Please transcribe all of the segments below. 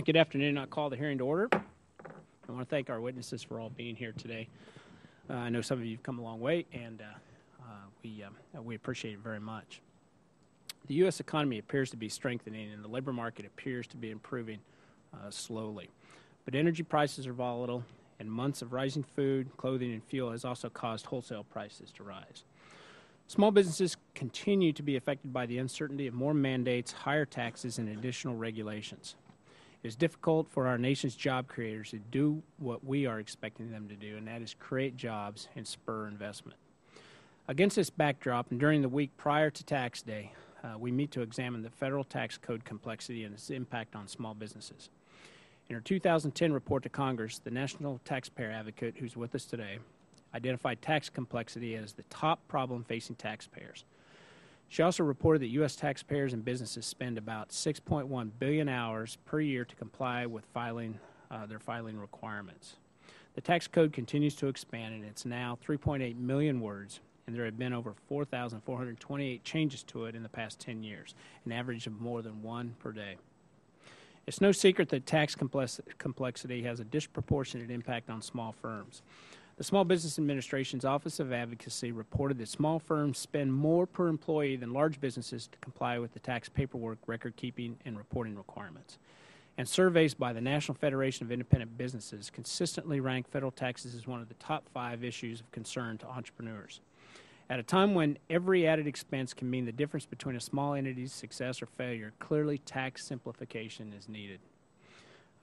Good afternoon. I call the hearing to order. I want to thank our witnesses for all being here today. I know some of you have come a long way, and we appreciate it very much. The U.S. economy appears to be strengthening, and the labor market appears to be improving slowly. But energy prices are volatile, and months of rising food, clothing, and fuel has also caused wholesale prices to rise. Small businesses continue to be affected by the uncertainty of more mandates, higher taxes, and additional regulations. It is difficult for our nation's job creators to do what we are expecting them to do, and that is create jobs and spur investment. Against this backdrop, and during the week prior to Tax Day, we meet to examine the federal tax code complexity and its impact on small businesses. In her 2010 report to Congress, the National Taxpayer Advocate, who's with us today, identified tax complexity as the top problem facing taxpayers. She also reported that U.S. taxpayers and businesses spend about 6.1 billion hours per year to comply with their filing requirements. The tax code continues to expand, and it's now 3.8 million words, and there have been over 4,428 changes to it in the past 10 years, an average of more than one per day. It's no secret that tax complexity has a disproportionate impact on small firms. The Small Business Administration's Office of Advocacy reported that small firms spend more per employee than large businesses to comply with the tax paperwork, record-keeping, and reporting requirements. And surveys by the National Federation of Independent Businesses consistently rank federal taxes as one of the top 5 issues of concern to entrepreneurs. At a time when every added expense can mean the difference between a small entity's success or failure, clearly tax simplification is needed.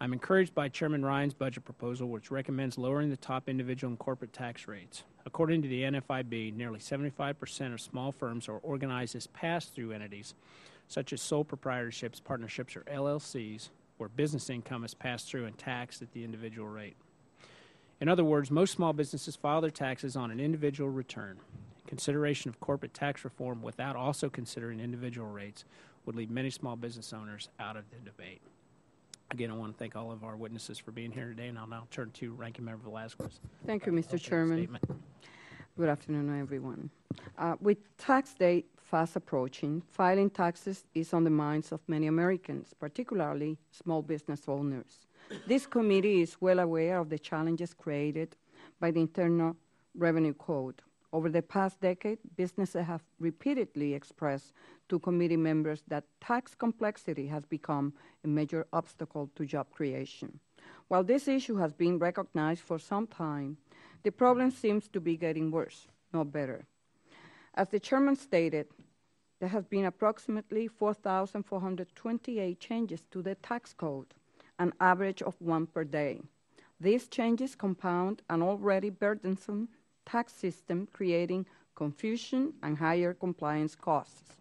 I'm encouraged by Chairman Ryan's budget proposal, which recommends lowering the top individual and corporate tax rates. According to the NFIB, nearly 75% of small firms are organized as pass-through entities, such as sole proprietorships, partnerships, or LLCs, where business income is passed through and taxed at the individual rate. In other words, most small businesses file their taxes on an individual return. Consideration of corporate tax reform without also considering individual rates would leave many small business owners out of the debate. Again, I want to thank all of our witnesses for being here today, and I'll now turn to Ranking Member Velasquez. Thank you, Mr. Chairman. Good afternoon, everyone. With tax day fast approaching, filing taxes is on the minds of many Americans, particularly small business owners. This committee is well aware of the challenges created by the Internal Revenue Code. Over the past decade, businesses have repeatedly expressed to committee members that tax complexity has become a major obstacle to job creation. While this issue has been recognized for some time, the problem seems to be getting worse, not better. As the chairman stated, there have been approximately 4,428 changes to the tax code, an average of 1 per day. These changes compound an already burdensome tax system, creating confusion and higher compliance costs.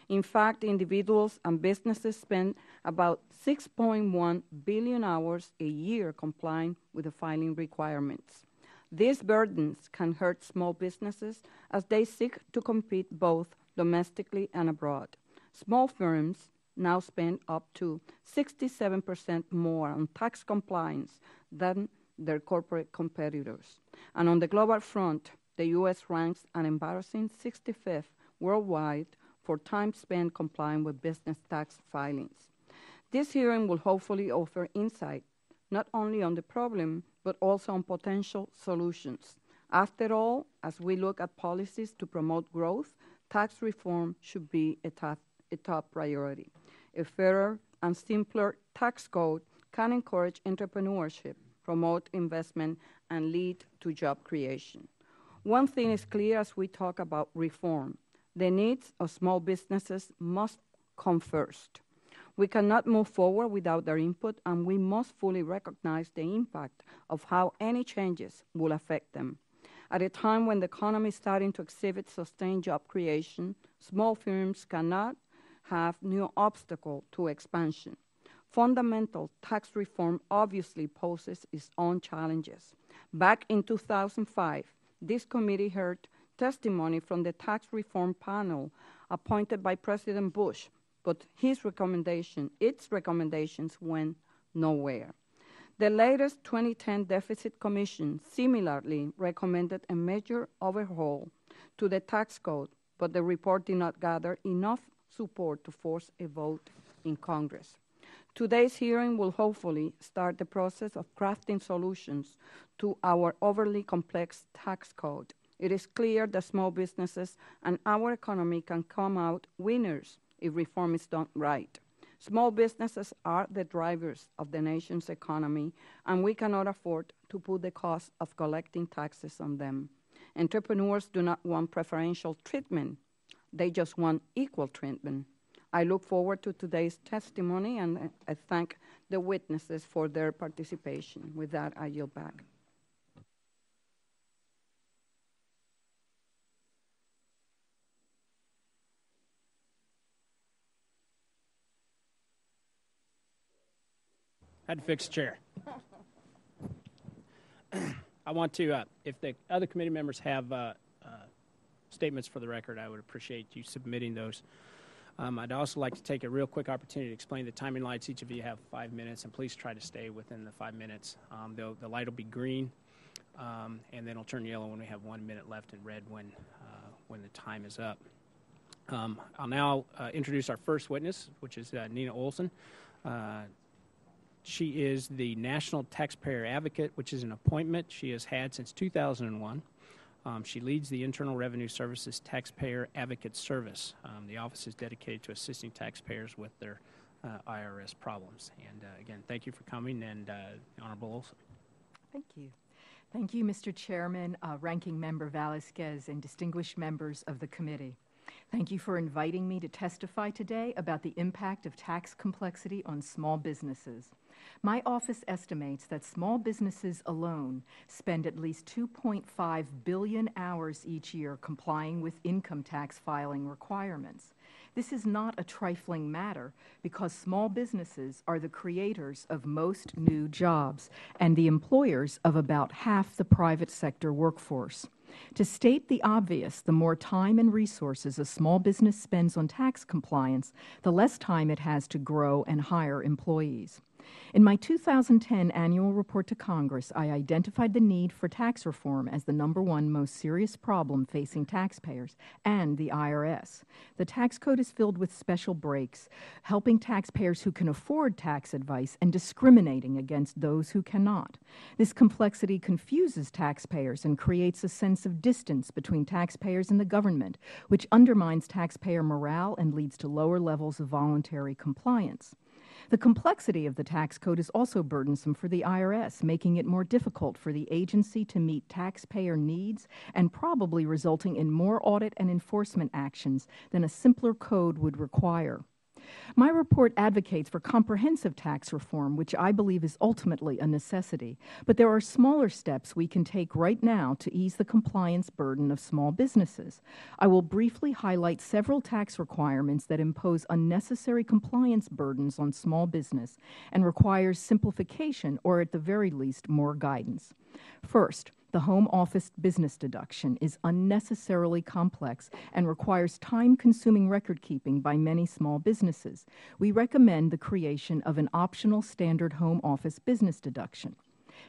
In fact, individuals and businesses spend about 6.1 billion hours a year complying with the filing requirements. These burdens can hurt small businesses as they seek to compete both domestically and abroad. Small firms now spend up to 67% more on tax compliance than their corporate competitors. And on the global front, the U.S. ranks an embarrassing 65th worldwide for time spent complying with business tax filings. This hearing will hopefully offer insight not only on the problem, but also on potential solutions. After all, as we look at policies to promote growth, tax reform should be a top priority. A fairer and simpler tax code can encourage entrepreneurship, promote investment, and lead to job creation. One thing is clear as we talk about reform. The needs of small businesses must come first. We cannot move forward without their input, and we must fully recognize the impact of how any changes will affect them. At a time when the economy is starting to exhibit sustained job creation, small firms cannot have new obstacle to expansion. Fundamental tax reform obviously poses its own challenges. Back in 2005, this committee heard testimony from the tax reform panel appointed by President Bush, but its recommendations went nowhere. The latest 2010 Deficit Commission similarly recommended a major overhaul to the tax code, but the report did not gather enough support to force a vote in Congress. Today's hearing will hopefully start the process of crafting solutions to our overly complex tax code. It is clear that small businesses and our economy can come out winners if reform is done right. Small businesses are the drivers of the nation's economy, and we cannot afford to put the cost of collecting taxes on them. Entrepreneurs do not want preferential treatment. They just want equal treatment. I look forward to today's testimony, and I thank the witnesses for their participation. With that, I yield back. I had to fix the chair. I want to, if the other committee members have statements for the record, I would appreciate you submitting those. I'd also like to take a real quick opportunity to explain the timing lights. Each of you have 5 minutes, and please try to stay within the 5 minutes. The light will be green, and then it'll turn yellow when we have 1 minute left, and red when the time is up. I'll now introduce our first witness, which is Nina Olson. She is the National Taxpayer Advocate, which is an appointment she has had since 2001. She leads the Internal Revenue Service's Taxpayer Advocate Service. The office is dedicated to assisting taxpayers with their IRS problems. And again, thank you for coming, and Honorable Olson. Thank you. Thank you, Mr. Chairman, Ranking Member Velasquez, and distinguished members of the committee. Thank you for inviting me to testify today about the impact of tax complexity on small businesses. My office estimates that small businesses alone spend at least 2.5 billion hours each year complying with income tax filing requirements. This is not a trifling matter because small businesses are the creators of most new jobs and the employers of about half the private sector workforce. To state the obvious, the more time and resources a small business spends on tax compliance, the less time it has to grow and hire employees. In my 2010 annual report to Congress, I identified the need for tax reform as the #1 most serious problem facing taxpayers and the IRS. The tax code is filled with special breaks, helping taxpayers who can afford tax advice and discriminating against those who cannot. This complexity confuses taxpayers and creates a sense of distance between taxpayers and the government, which undermines taxpayer morale and leads to lower levels of voluntary compliance. The complexity of the tax code is also burdensome for the IRS, making it more difficult for the agency to meet taxpayer needs and probably resulting in more audit and enforcement actions than a simpler code would require. My report advocates for comprehensive tax reform, which I believe is ultimately a necessity, but there are smaller steps we can take right now to ease the compliance burden of small businesses. I will briefly highlight several tax requirements that impose unnecessary compliance burdens on small business and requires simplification or, at the very least, more guidance. First, the home office business deduction is unnecessarily complex and requires time-consuming record-keeping by many small businesses. We recommend the creation of an optional standard home office business deduction.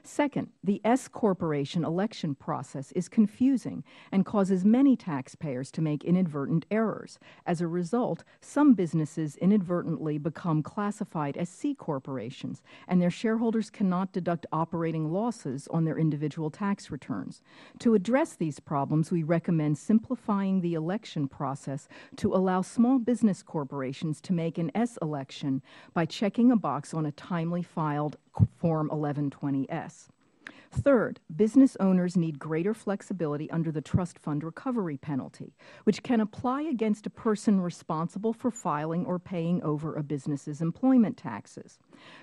Second, the S-corporation election process is confusing and causes many taxpayers to make inadvertent errors. As a result, some businesses inadvertently become classified as C-corporations, and their shareholders cannot deduct operating losses on their individual tax returns. To address these problems, we recommend simplifying the election process to allow small business corporations to make an S election by checking a box on a timely filed Form 1120S. Third, business owners need greater flexibility under the trust fund recovery penalty, which can apply against a person responsible for filing or paying over a business's employment taxes.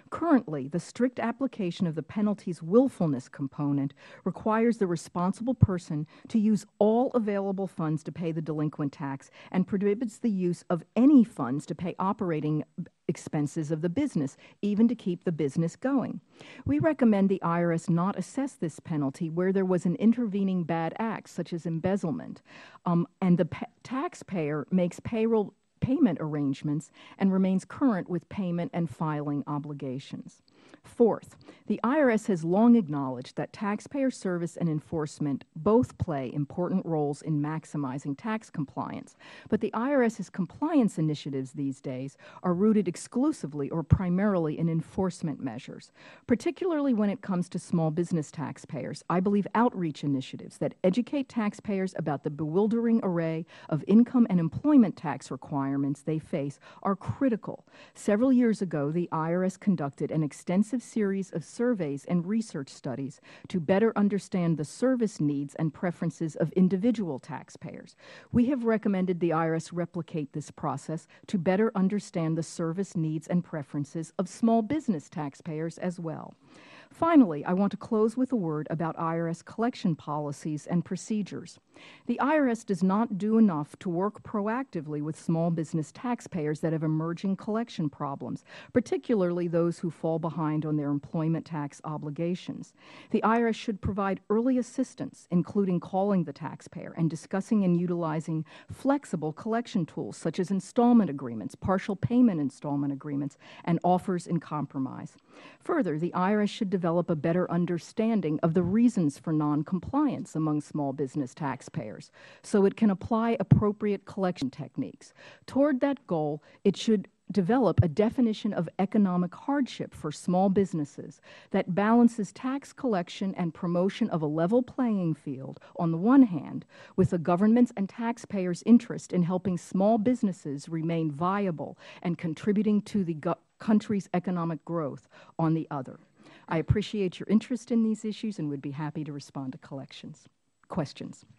Currently, the strict application of the penalty's willfulness component requires the responsible person to use all available funds to pay the delinquent tax and prohibits the use of any funds to pay operating expenses of the business, even to keep the business going. We recommend the IRS not assess this penalty where there was an intervening bad act, such as embezzlement, and the taxpayer makes payment arrangements and remains current with payment and filing obligations. Fourth, the IRS has long acknowledged that taxpayer service and enforcement both play important roles in maximizing tax compliance, but the IRS's compliance initiatives these days are rooted exclusively or primarily in enforcement measures. Particularly when it comes to small business taxpayers, I believe outreach initiatives that educate taxpayers about the bewildering array of income and employment tax requirements they face are critical. Several years ago, the IRS conducted an extensive series of surveys and research studies to better understand the service needs and preferences of individual taxpayers. We have recommended the IRS replicate this process to better understand the service needs and preferences of small business taxpayers as well. Finally, I want to close with a word about IRS collection policies and procedures. The IRS does not do enough to work proactively with small business taxpayers that have emerging collection problems, particularly those who fall behind on their employment tax obligations. The IRS should provide early assistance, including calling the taxpayer and discussing and utilizing flexible collection tools such as installment agreements, partial payment installment agreements, and offers in compromise. Further, the IRS should develop a better understanding of the reasons for noncompliance among small business taxpayers so it can apply appropriate collection techniques. Toward that goal, it should develop a definition of economic hardship for small businesses that balances tax collection and promotion of a level playing field on the one hand with the government's and taxpayers' interest in helping small businesses remain viable and contributing to the country's economic growth on the other. I appreciate your interest in these issues and would be happy to respond to questions.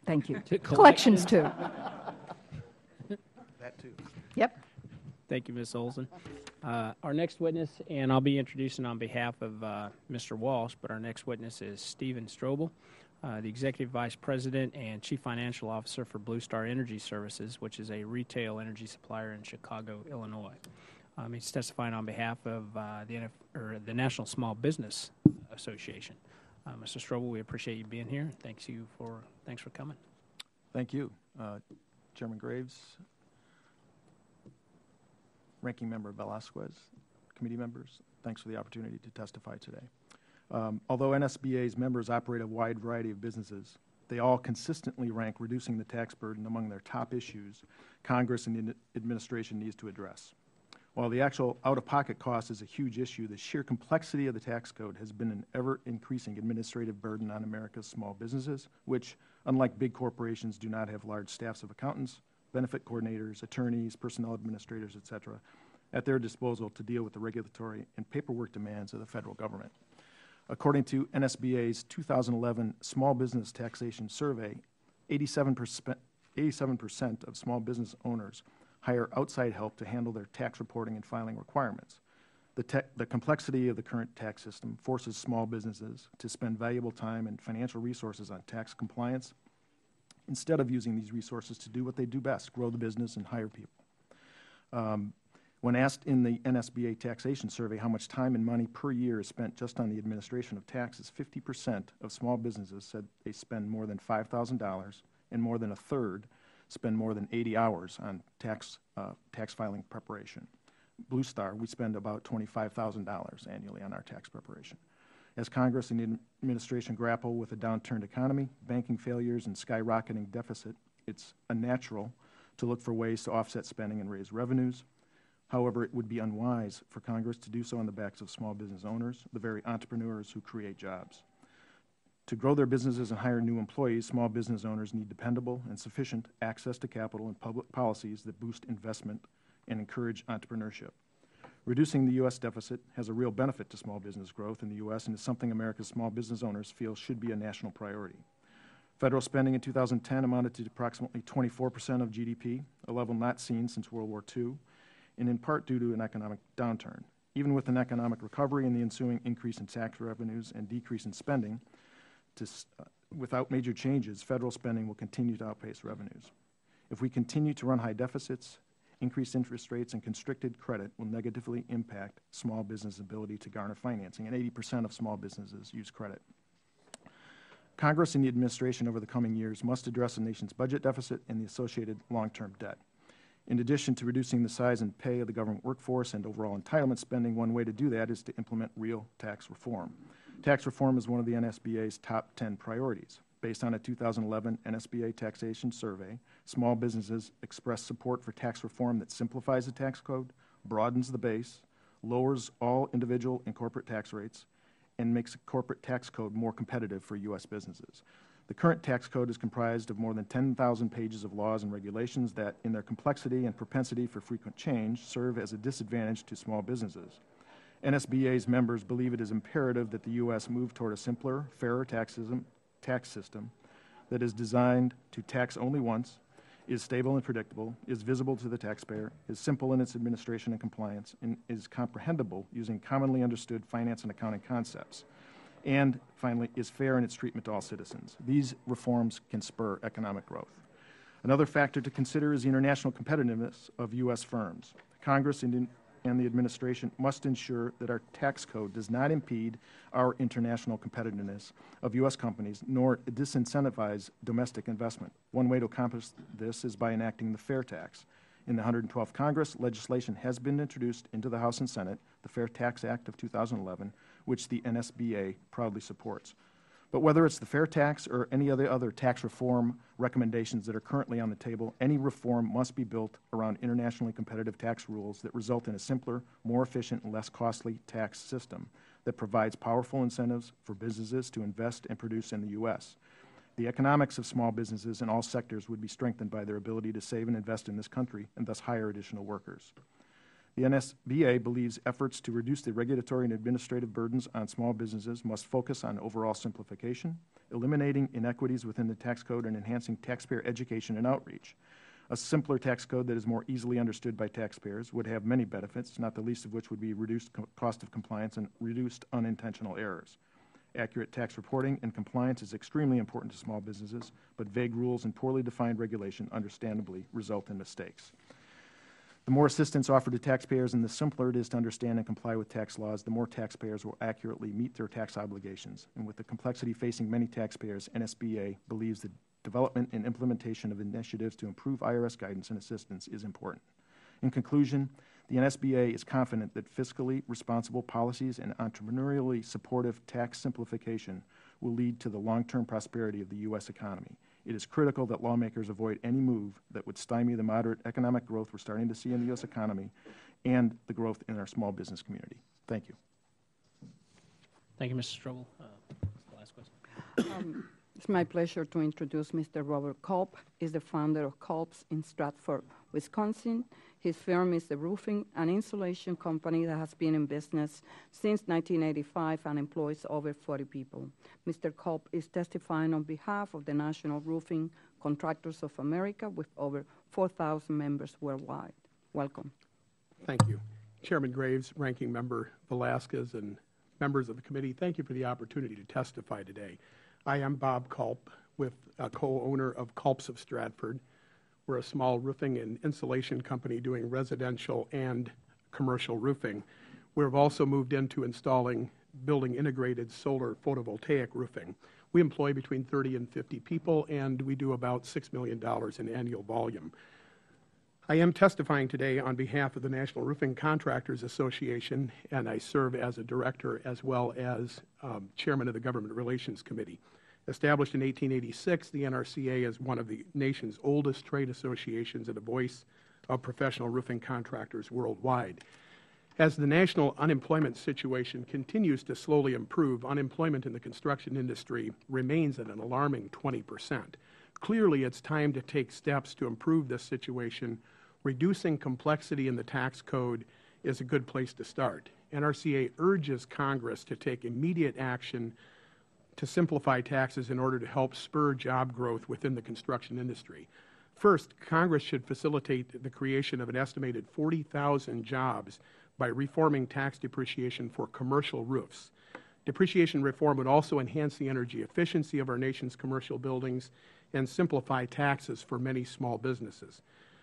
Thank you. Collections, too. That, too. Yep. Thank you, Ms. Olson. Our next witness, and I'll be introducing on behalf of Mr. Walsh, but our next witness is Stephen Strobel, the Executive Vice President and Chief Financial Officer for Blue Star Energy Services, which is a retail energy supplier in Chicago, Illinois. He's testifying on behalf of the National Small Business Association. Mr. Strobel, we appreciate you being here. Thanks for coming. Thank you. Chairman Graves, Ranking Member Velasquez, committee members, thanks for the opportunity to testify today. Although NSBA's members operate a wide variety of businesses, they all consistently rank reducing the tax burden among their top issues Congress and the administration needs to address. While the actual out-of-pocket cost is a huge issue, the sheer complexity of the tax code has been an ever-increasing administrative burden on America's small businesses, which, unlike big corporations, do not have large staffs of accountants, benefit coordinators, attorneys, personnel administrators, etc., at their disposal to deal with the regulatory and paperwork demands of the federal government. According to NSBA's 2011 Small Business Taxation Survey, 87% of small business owners hire outside help to handle their tax reporting and filing requirements. The complexity of the current tax system forces small businesses to spend valuable time and financial resources on tax compliance instead of using these resources to do what they do best, grow the business and hire people. When asked in the NSBA taxation survey how much time and money per year is spent just on the administration of taxes, 50% of small businesses said they spend more than $5,000, and more than a third spend more than 80 hours on tax filing preparation. Blue Star, we spend about $25,000 annually on our tax preparation. As Congress and the administration grapple with a downturned economy, banking failures, and skyrocketing deficit, it's unnatural to look for ways to offset spending and raise revenues. However, it would be unwise for Congress to do so on the backs of small business owners, the very entrepreneurs who create jobs. To grow their businesses and hire new employees, small business owners need dependable and sufficient access to capital and public policies that boost investment and encourage entrepreneurship. Reducing the U.S. deficit has a real benefit to small business growth in the U.S. and is something America's small business owners feel should be a national priority. Federal spending in 2010 amounted to approximately 24% of GDP, a level not seen since World War II, and in part due to an economic downturn. Even with an economic recovery and the ensuing increase in tax revenues and decrease in spending, without major changes, federal spending will continue to outpace revenues. If we continue to run high deficits, increased interest rates and constricted credit will negatively impact small business' ability to garner financing, and 80% of small businesses use credit. Congress and the administration over the coming years must address the nation's budget deficit and the associated long-term debt. In addition to reducing the size and pay of the government workforce and overall entitlement spending, one way to do that is to implement real tax reform. Tax reform is one of the NSBA's top 10 priorities. Based on a 2011 NSBA taxation survey, small businesses expressed support for tax reform that simplifies the tax code, broadens the base, lowers all individual and corporate tax rates, and makes the corporate tax code more competitive for U.S. businesses. The current tax code is comprised of more than 10,000 pages of laws and regulations that, in their complexity and propensity for frequent change, serve as a disadvantage to small businesses. NSBA's members believe it is imperative that the U.S. move toward a simpler, fairer tax system that is designed to tax only once, is stable and predictable, is visible to the taxpayer, is simple in its administration and compliance, and is comprehensible using commonly understood finance and accounting concepts, and finally, is fair in its treatment to all citizens. These reforms can spur economic growth. Another factor to consider is the international competitiveness of U.S. firms. Congress and the administration must ensure that our tax code does not impede our international competitiveness of U.S. companies, nor disincentivize domestic investment. One way to accomplish this is by enacting the fair tax. In the 112th Congress, legislation has been introduced into the House and Senate, the Fair Tax Act of 2011, which the NSBA proudly supports. But whether it's the fair tax or any other tax reform recommendations that are currently on the table, any reform must be built around internationally competitive tax rules that result in a simpler, more efficient, and less costly tax system that provides powerful incentives for businesses to invest and produce in the U.S. The economics of small businesses in all sectors would be strengthened by their ability to save and invest in this country and thus hire additional workers. The NSBA believes efforts to reduce the regulatory and administrative burdens on small businesses must focus on overall simplification, eliminating inequities within the tax code, and enhancing taxpayer education and outreach. A simpler tax code that is more easily understood by taxpayers would have many benefits, not the least of which would be reduced cost of compliance and reduced unintentional errors. Accurate tax reporting and compliance is extremely important to small businesses, but vague rules and poorly defined regulation understandably result in mistakes. The more assistance offered to taxpayers and the simpler it is to understand and comply with tax laws, the more taxpayers will accurately meet their tax obligations. And with the complexity facing many taxpayers, NSBA believes the development and implementation of initiatives to improve IRS guidance and assistance is important. In conclusion, the NSBA is confident that fiscally responsible policies and entrepreneurially supportive tax simplification will lead to the long-term prosperity of the U.S. economy. It is critical that lawmakers avoid any move that would stymie the moderate economic growth we're starting to see in the U.S. economy and the growth in our small business community. Thank you. Thank you, Mr. Strobel. The last question. It's my pleasure to introduce Mr. Robert Culp. He's the founder of Culp's in Stratford, Wisconsin. His firm is a roofing and insulation company that has been in business since 1985 and employs over 40 people. Mr. Culp is testifying on behalf of the National Roofing Contractors of America with over 4,000 members worldwide. Welcome. Thank you. Chairman Graves, Ranking Member Velasquez, and members of the committee, thank you for the opportunity to testify today. I am Bob Culp, with a co-owner of Culp's of Stratford. We're a small roofing and insulation company doing residential and commercial roofing. We've also moved into building integrated solar photovoltaic roofing. We employ between 30 and 50 people, and we do about $6 million in annual volume. I am testifying today on behalf of the National Roofing Contractors Association, and I serve as a director as well as chairman of the Government Relations Committee. Established in 1886, the NRCA is one of the nation's oldest trade associations and a voice of professional roofing contractors worldwide. As the national unemployment situation continues to slowly improve, unemployment in the construction industry remains at an alarming 20%. Clearly, it's time to take steps to improve this situation. Reducing complexity in the tax code is a good place to start. NRCA urges Congress to take immediate action to simplify taxes in order to help spur job growth within the construction industry. First, Congress should facilitate the creation of an estimated 40,000 jobs by reforming tax depreciation for commercial roofs. Depreciation reform would also enhance the energy efficiency of our nation's commercial buildings and simplify taxes for many small businesses.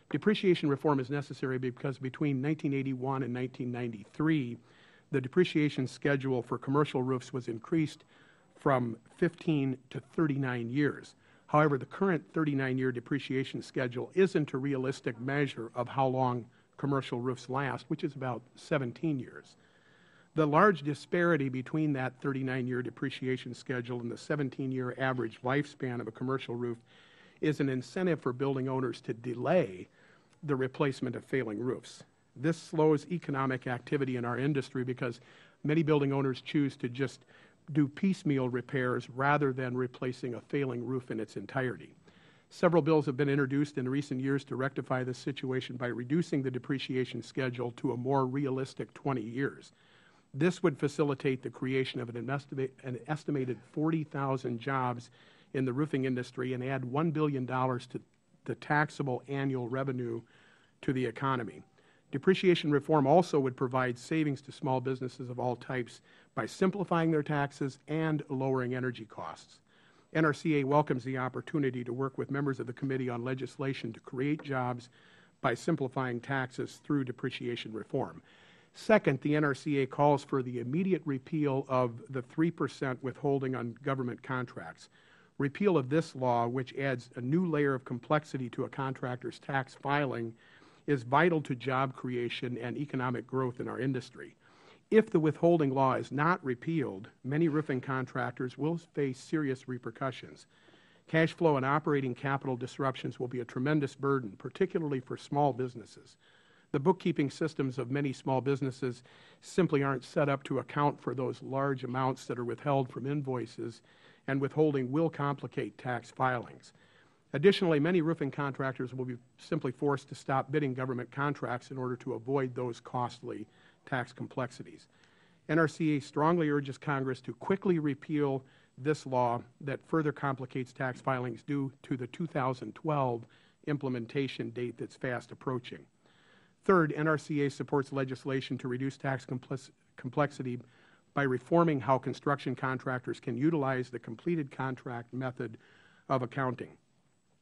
Depreciation reform is necessary because between 1981 and 1993, the depreciation schedule for commercial roofs was increased from 15 to 39 years. However, the current 39-year depreciation schedule isn't a realistic measure of how long commercial roofs last, which is about 17 years. The large disparity between that 39-year depreciation schedule and the 17-year average lifespan of a commercial roof is an incentive for building owners to delay the replacement of failing roofs. This slows economic activity in our industry because many building owners choose to just do piecemeal repairs rather than replacing a failing roof in its entirety. Several bills have been introduced in recent years to rectify this situation by reducing the depreciation schedule to a more realistic 20 years. This would facilitate the creation of an estimated 40,000 jobs in the roofing industry and add $1 billion to the taxable annual revenue to the economy. Depreciation reform also would provide savings to small businesses of all types by simplifying their taxes and lowering energy costs. NRCA welcomes the opportunity to work with members of the committee on legislation to create jobs by simplifying taxes through depreciation reform. Second, the NRCA calls for the immediate repeal of the 3% withholding on government contracts. Repeal of this law, which adds a new layer of complexity to a contractor's tax filing, is vital to job creation and economic growth in our industry. If the withholding law is not repealed, many roofing contractors will face serious repercussions. Cash flow and operating capital disruptions will be a tremendous burden, particularly for small businesses. The bookkeeping systems of many small businesses simply aren't set up to account for those large amounts that are withheld from invoices, and withholding will complicate tax filings. Additionally, many roofing contractors will be simply forced to stop bidding government contracts in order to avoid those costly tax complexities. NRCA strongly urges Congress to quickly repeal this law that further complicates tax filings due to the 2012 implementation date that's fast approaching. Third, NRCA supports legislation to reduce tax complexity by reforming how construction contractors can utilize the completed contract method of accounting.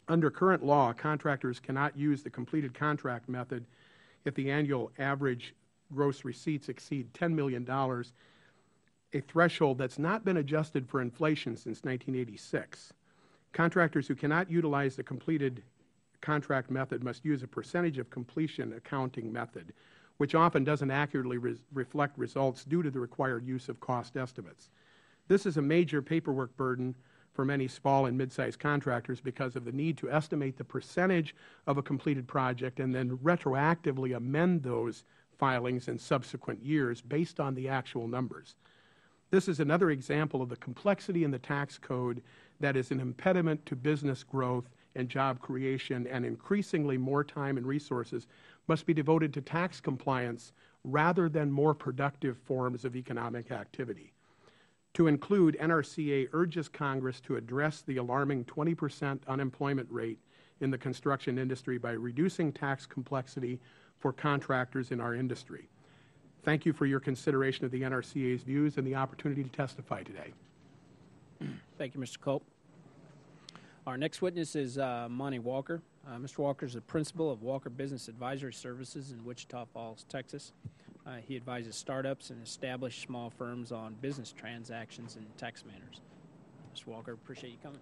Under current law, contractors cannot use the completed contract method if the annual average gross receipts exceed $10 million, a threshold that's not been adjusted for inflation since 1986. Contractors who cannot utilize the completed contract method must use a percentage of completion accounting method, which often doesn't accurately reflect results due to the required use of cost estimates. This is a major paperwork burden for many small and mid-sized contractors because of the need to estimate the percentage of a completed project and then retroactively amend those filings in subsequent years based on the actual numbers. This is another example of the complexity in the tax code that is an impediment to business growth and job creation, and increasingly more time and resources must be devoted to tax compliance rather than more productive forms of economic activity. To include, NRCA urges Congress to address the alarming 20% unemployment rate in the construction industry by reducing tax complexity for contractors in our industry. Thank you for your consideration of the NRCA's views and the opportunity to testify today. Thank you, Mr. Culp. Our next witness is Monty Walker. Mr. Walker is the principal of Walker Business Advisory Services in Wichita Falls, Texas. He advises startups and established small firms on business transactions and tax matters. Mr. Walker, appreciate you coming.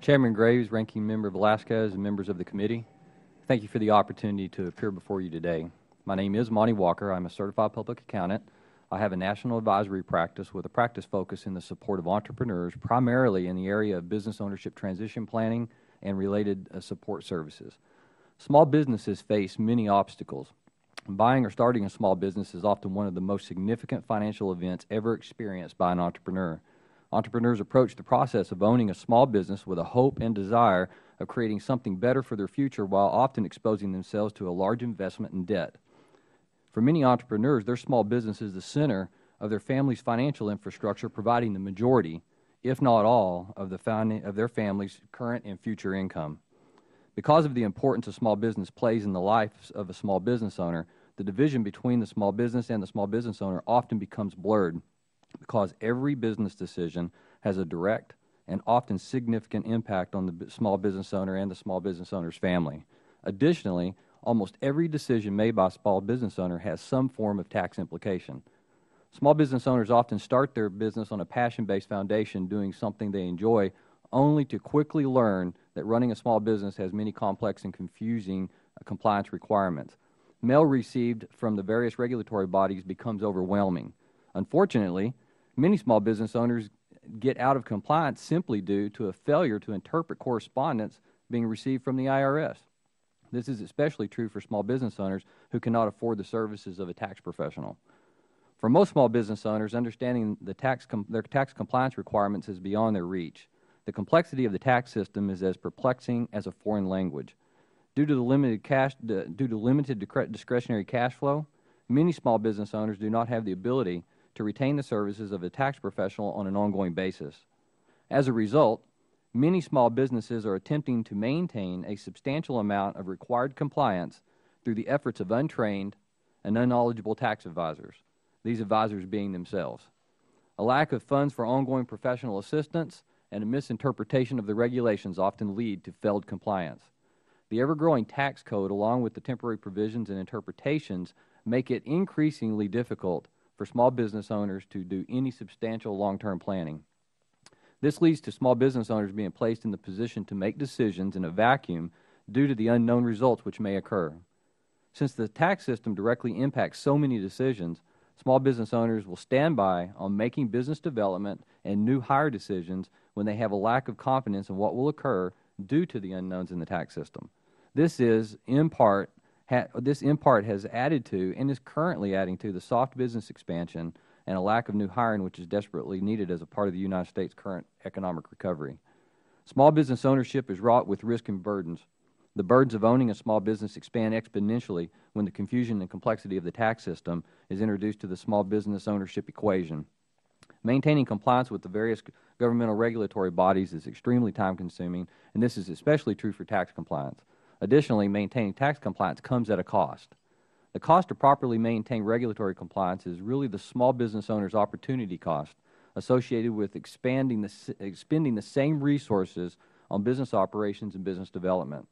Chairman Graves, Ranking Member Velasquez, and members of the committee, thank you for the opportunity to appear before you today. My name is Monty Walker. I'm a certified public accountant. I have a national advisory practice with a practice focus in the support of entrepreneurs, primarily in the area of business ownership transition planning and related support services. Small businesses face many obstacles. Buying or starting a small business is often one of the most significant financial events ever experienced by an entrepreneur. Entrepreneurs approach the process of owning a small business with a hope and desire of creating something better for their future while often exposing themselves to a large investment in debt. For many entrepreneurs, their small business is the center of their family's financial infrastructure, providing the majority, if not all, of their family's current and future income. Because of the importance a small business plays in the life of a small business owner, the division between the small business and the small business owner often becomes blurred because every business decision has a direct and often significant impact on the small business owner and the small business owner's family. Additionally, almost every decision made by a small business owner has some form of tax implication. Small business owners often start their business on a passion-based foundation, doing something they enjoy, only to quickly learn that running a small business has many complex and confusing compliance requirements. Mail received from the various regulatory bodies becomes overwhelming. Unfortunately, many small business owners get out of compliance simply due to a failure to interpret correspondence being received from the IRS. This is especially true for small business owners who cannot afford the services of a tax professional. For most small business owners, understanding their tax compliance requirements is beyond their reach. The complexity of the tax system is as perplexing as a foreign language. Due to limited discretionary cash flow, many small business owners do not have the ability to retain the services of a tax professional on an ongoing basis. As a result, many small businesses are attempting to maintain a substantial amount of required compliance through the efforts of untrained and unknowledgeable tax advisors, these advisors being themselves. A lack of funds for ongoing professional assistance and a misinterpretation of the regulations often lead to failed compliance. The ever-growing tax code, along with the temporary provisions and interpretations, make it increasingly difficult for small business owners to do any substantial long-term planning. This leads to small business owners being placed in the position to make decisions in a vacuum due to the unknown results which may occur. Since the tax system directly impacts so many decisions, small business owners will stand by on making business development and new hire decisions when they have a lack of confidence in what will occur due to the unknowns in the tax system. This in part has added to and is currently adding to the soft business expansion and a lack of new hiring which is desperately needed as a part of the United States' current economic recovery. Small business ownership is wrought with risk and burdens. The burdens of owning a small business expand exponentially when the confusion and complexity of the tax system is introduced to the small business ownership equation. Maintaining compliance with the various governmental regulatory bodies is extremely time-consuming, and this is especially true for tax compliance. Additionally, maintaining tax compliance comes at a cost. The cost to properly maintain regulatory compliance is really the small business owner's opportunity cost associated with expending the same resources on business operations and business development.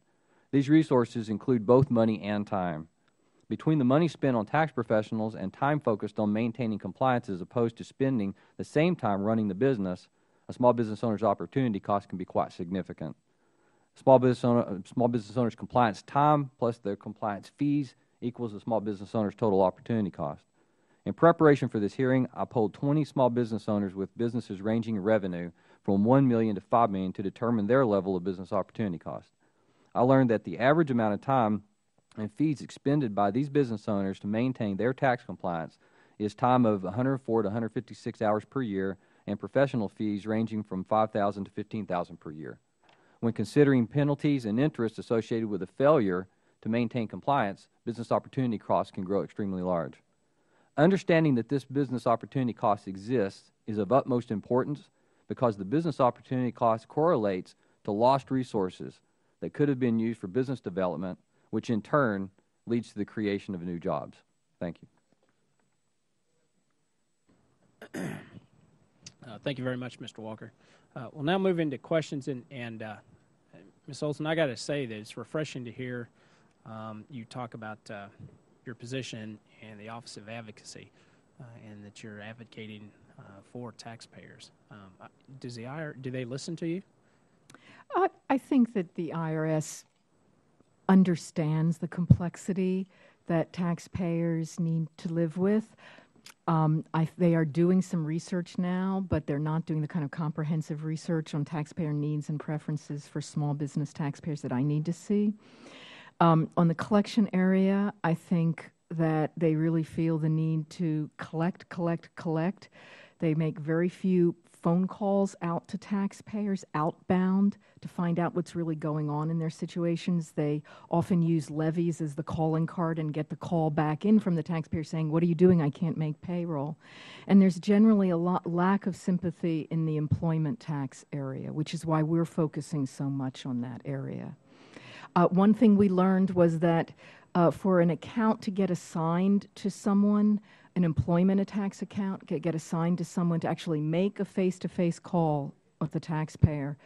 These resources include both money and time. Between the money spent on tax professionals and time focused on maintaining compliance as opposed to spending the same time running the business, a small business owner's opportunity cost can be quite significant. Small business owner's compliance time plus their compliance fees equals the small business owner's total opportunity cost. In preparation for this hearing, I polled 20 small business owners with businesses ranging in revenue from $1 million to $5 million to determine their level of business opportunity cost. I learned that the average amount of time and fees expended by these business owners to maintain their tax compliance is time of 104 to 156 hours per year and professional fees ranging from $5,000 to $15,000 per year. When considering penalties and interest associated with a failure to maintain compliance, business opportunity costs can grow extremely large. Understanding that this business opportunity cost exists is of utmost importance because the business opportunity cost correlates to lost resources that could have been used for business development, which in turn leads to the creation of new jobs. Thank you. Thank you very much, Mr. Walker. We'll now move into questions, and Ms. Olson, I got to say that it's refreshing to hear you talk about your position in the Office of Advocacy and that you're advocating for taxpayers. Do they listen to you? I think that the IRS understands the complexity that taxpayers need to live with. They are doing some research now, but they're not doing the kind of comprehensive research on taxpayer needs and preferences for small business taxpayers that I need to see. On the collection area, I think that they really feel the need to collect. They make very few phone calls out to taxpayers, outbound, to find out what's really going on in their situations. They often use levies as the calling card and get the call back in from the taxpayer saying, what are you doing? I can't make payroll. And there's generally a lack of sympathy in the employment tax area, which is why we're focusing so much on that area. One thing we learned was that for an account to get assigned to someone, an employment tax account get assigned to someone to actually make a face-to-face call with the taxpayer,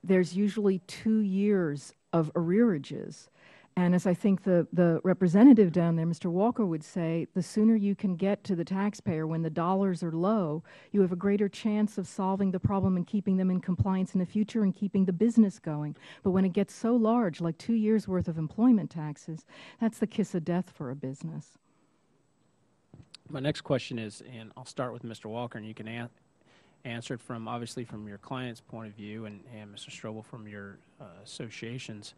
there's usually 2 years of arrearages. And as I think the representative down there, Mr. Walker, would say, the sooner you can get to the taxpayer when the dollars are low, you have a greater chance of solving the problem and keeping them in compliance in the future and keeping the business going. But when it gets so large, like 2 years' worth of employment taxes, that's the kiss of death for a business. My next question is, and I'll start with Mr. Walker, and you can answer it from, obviously, from your client's point of view, and Mr. Strobel from your association's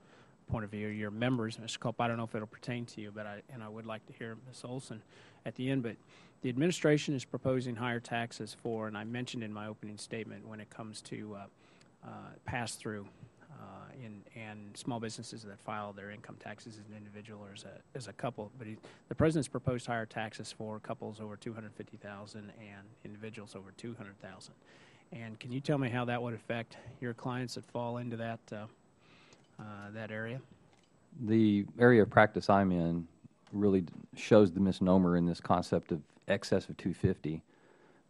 point of view, your members. Mr. Culp, I don't know if it'll pertain to you, but I would like to hear Ms. Olson at the end. But the administration is proposing higher taxes for, and I mentioned in my opening statement, when it comes to pass-through and small businesses that file their income taxes as an individual or as a couple. But the president's proposed higher taxes for couples over $250,000 and individuals over $200,000. And can you tell me how that would affect your clients that fall into that that area? The area of practice I'm in really shows the misnomer in this concept of excess of 250.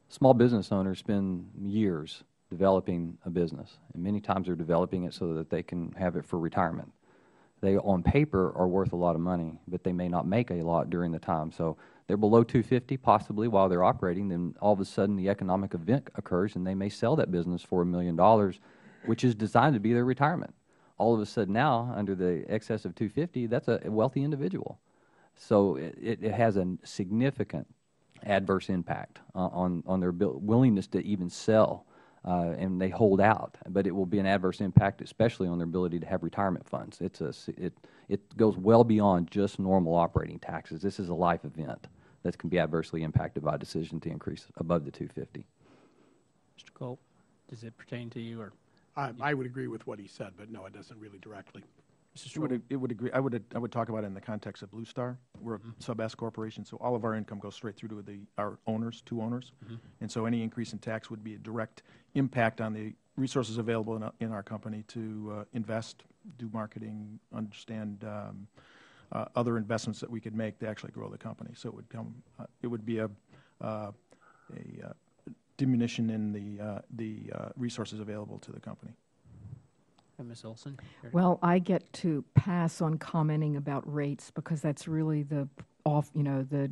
Small business owners spend years developing a business, and many times they're developing it so that they can have it for retirement. They, on paper, are worth a lot of money, but they may not make a lot during the time. So they're below 250 possibly while they're operating, then all of a sudden the economic event occurs and they may sell that business for $1 million, which is designed to be their retirement. All of a sudden now, under the excess of 250, that's a wealthy individual. So it has a significant adverse impact on their willingness to even sell, and they hold out. But it will be an adverse impact, especially on their ability to have retirement funds. It goes well beyond just normal operating taxes. This is a life event that can be adversely impacted by a decision to increase above the 250. Mr. Culp, does it pertain to you, or? I would agree with what he said, but no, it doesn't really directly. It would agree. I would talk about it in the context of Blue Star. We're a sub-S corporation, so all of our income goes straight through to our owners, two owners. And so any increase in tax would be a direct impact on the resources available in our company to invest, do marketing, understand other investments that we could make to actually grow the company. So it would be a diminution in the resources available to the company. And Ms. Olson? Well, I get to pass on commenting about rates because that's really the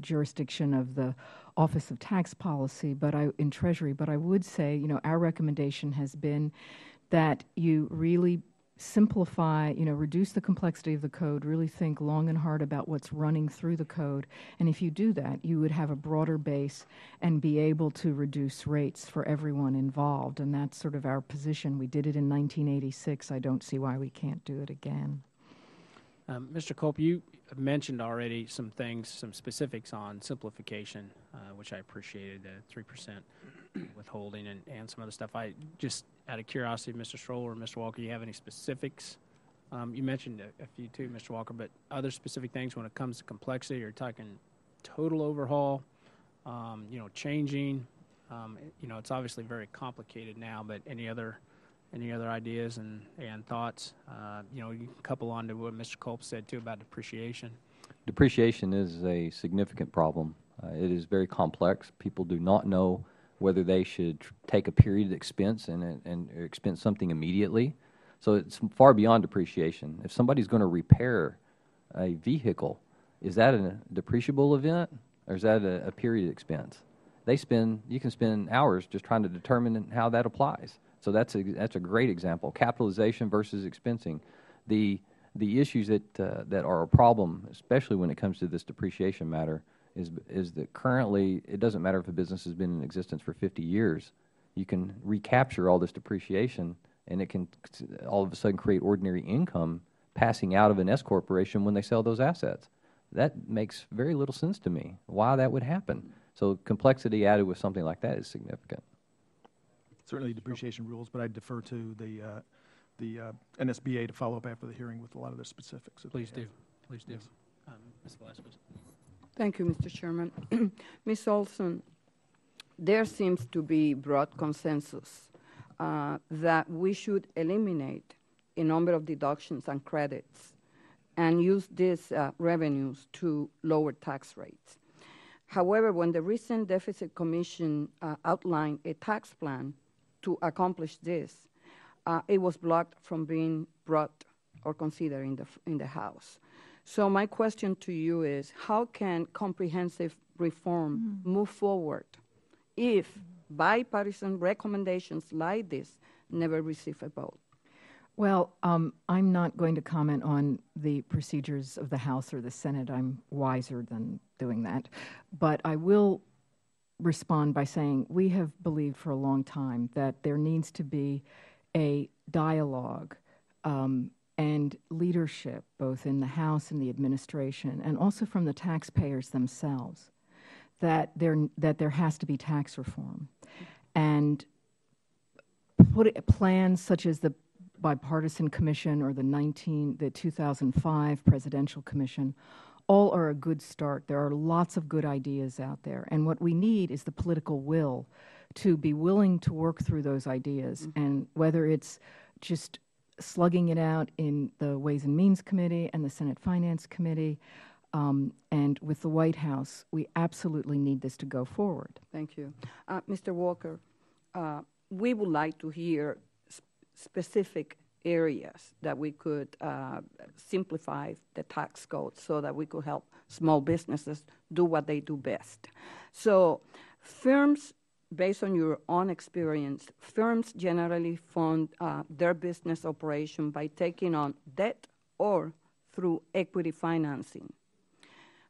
jurisdiction of the Office of Tax Policy, in Treasury. But I would say, our recommendation has been that you really simplify, reduce the complexity of the code, really think long and hard about what's running through the code. And if you do that, you would have a broader base and be able to reduce rates for everyone involved. And that's sort of our position. We did it in 1986. I don't see why we can't do it again. Mr. Culp, you mentioned already some things, some specifics on simplification, which I appreciated, 3% withholding and some other stuff. I just, out of curiosity, Mr. Stroll or Mr. Walker, you have any specifics? You mentioned a few too, Mr. Walker, but other specific things when it comes to complexity? You're talking total overhaul, changing. It's obviously very complicated now, but any other ideas and thoughts? You can couple on to what Mr. Culp said too about depreciation. Depreciation is a significant problem. It is very complex. People do not know whether they should take a period expense and expense something immediately. So it's far beyond depreciation. If somebody's going to repair a vehicle, is that a depreciable event or is that a period expense? You can spend hours just trying to determine how that applies. So that's a great example. Capitalization versus expensing. The issues that are a problem, especially when it comes to this depreciation matter, is that currently it doesn't matter if a business has been in existence for 50 years. You can recapture all this depreciation, and it can all of a sudden create ordinary income passing out of an S corporation when they sell those assets. That makes very little sense to me, why that would happen. So complexity added with something like that is significant. Certainly depreciation rules, but I'd defer to the NSBA to follow up after the hearing with a lot of the specifics. Please do. Please do. Ms. Velasquez. Thank you, Mr. Chairman. Ms. Olson, there seems to be broad consensus that we should eliminate a number of deductions and credits and use these revenues to lower tax rates. However, when the recent Deficit Commission outlined a tax plan to accomplish this, it was blocked from being brought or considered in the House. So my question to you is, how can comprehensive reform move forward if bipartisan recommendations like this never receive a vote? Well, I'm not going to comment on the procedures of the House or the Senate. I'm wiser than doing that. But I will respond by saying we have believed for a long time that there needs to be a dialogue and leadership, both in the House and the administration, and also from the taxpayers themselves, that there has to be tax reform. And plans such as the Bipartisan Commission or the 2005 Presidential Commission all are a good start. There are lots of good ideas out there. And what we need is the political will to be willing to work through those ideas. And whether it's just slugging it out in the Ways and Means Committee and the Senate Finance Committee, and with the White House, we absolutely need this to go forward. Thank you. Mr. Walker, we would like to hear specific areas that we could simplify the tax code so that we could help small businesses do what they do best. So firms, based on your own experience, firms generally fund their business operation by taking on debt or through equity financing.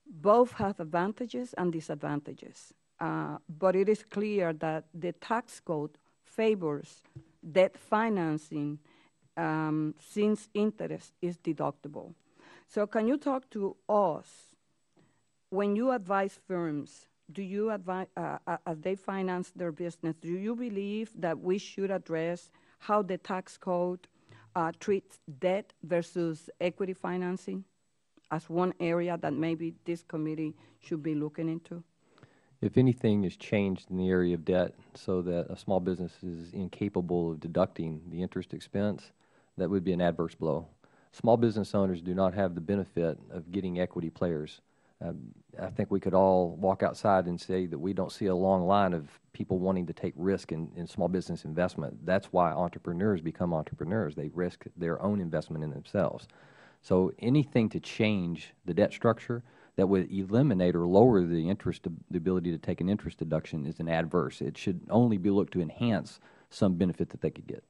Both have advantages and disadvantages, but it is clear that the tax code favors debt financing since interest is deductible. So can you talk to us, when you advise firms, do you advise, as they finance their business, do you believe that we should address how the tax code treats debt versus equity financing as one area that maybe this committee should be looking into? If anything is changed in the area of debt so that a small business is incapable of deducting the interest expense, that would be an adverse blow. Small business owners do not have the benefit of getting equity players. I think we could all walk outside and say that we don't see a long line of people wanting to take risk in small business investment. That's why entrepreneurs become entrepreneurs. They risk their own investment in themselves. So anything to change the debt structure that would eliminate or lower the ability to take an interest deduction is an adverse. It should only be looked to enhance some benefit that they could get.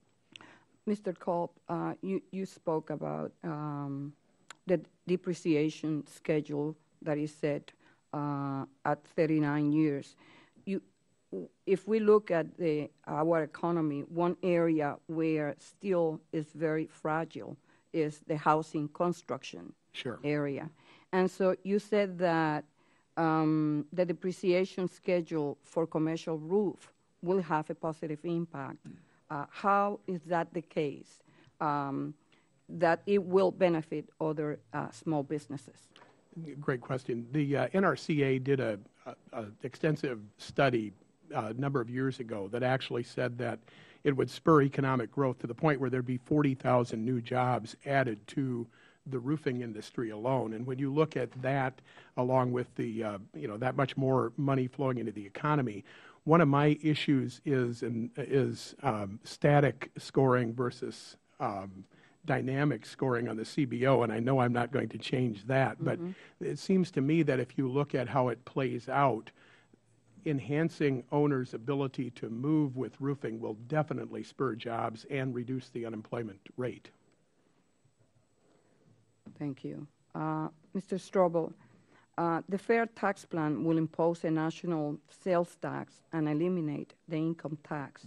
Mr. Culp, you spoke about the depreciation schedule that is set at 39 years. If we look at our economy, one area where still is very fragile is the housing construction area. And so you said that the depreciation schedule for commercial roof will have a positive impact. How is that the case, that it will benefit other small businesses? Great question. The NRCA did an extensive study a number of years ago that actually said that it would spur economic growth to the point where there'd be 40,000 new jobs added to the roofing industry alone. And when you look at that, along with the that much more money flowing into the economy, one of my issues is static scoring versus dynamic scoring on the CBO, and I know I'm not going to change that, but it seems to me that if you look at how it plays out, enhancing owners' ability to move with roofing will definitely spur jobs and reduce the unemployment rate. Thank you. Mr. Strobel, the Fair Tax Plan will impose a national sales tax and eliminate the income tax,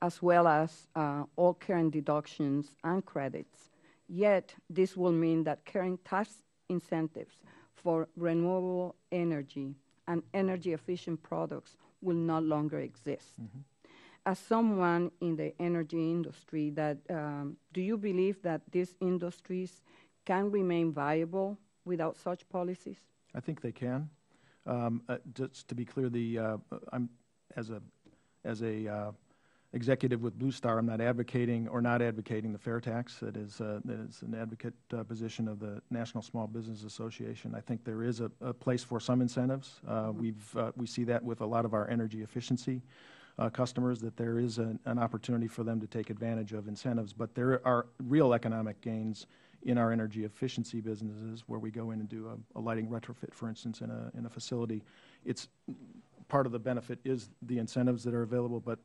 as well as all current deductions and credits. Yet, this will mean that current tax incentives for renewable energy and energy-efficient products will no longer exist. As someone in the energy industry, do you believe that these industries can remain viable without such policies? I think they can. Just to be clear, I'm as a executive with Blue Star, I'm not advocating the fair tax. That is an advocate position of the National Small Business Association. I think there is a place for some incentives. We see that with a lot of our energy efficiency customers, that there is an opportunity for them to take advantage of incentives. But there are real economic gains in our energy efficiency businesses, where we go in and do a lighting retrofit, for instance, in a facility. It's part of the benefit is the incentives that are available, but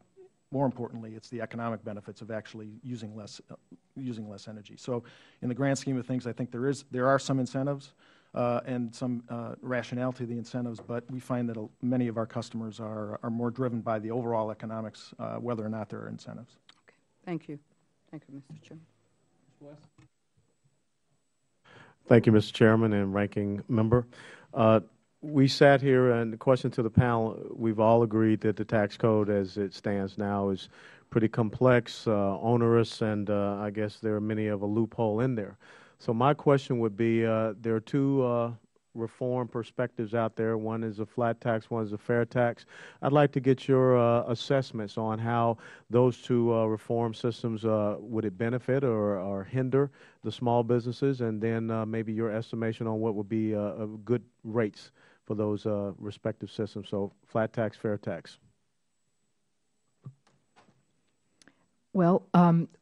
more importantly, it's the economic benefits of actually using less energy. So, in the grand scheme of things, I think there are some incentives and some rationale to the incentives, but we find that many of our customers are more driven by the overall economics, whether or not there are incentives. Okay. Thank you. Thank you, Mr. Chairman. Thank you, Mr. Chairman and Ranking Member. We sat here, and the question to the panel, we've all agreed that the tax code as it stands now is pretty complex, onerous, and I guess there are many of a loophole in there. So my question would be, there are two reform perspectives out there. One is a flat tax, one is a fair tax. I'd like to get your assessments on how those two reform systems, would it benefit or hinder the small businesses, and then maybe your estimation on what would be good rates for those respective systems. So flat tax, fair tax. Well,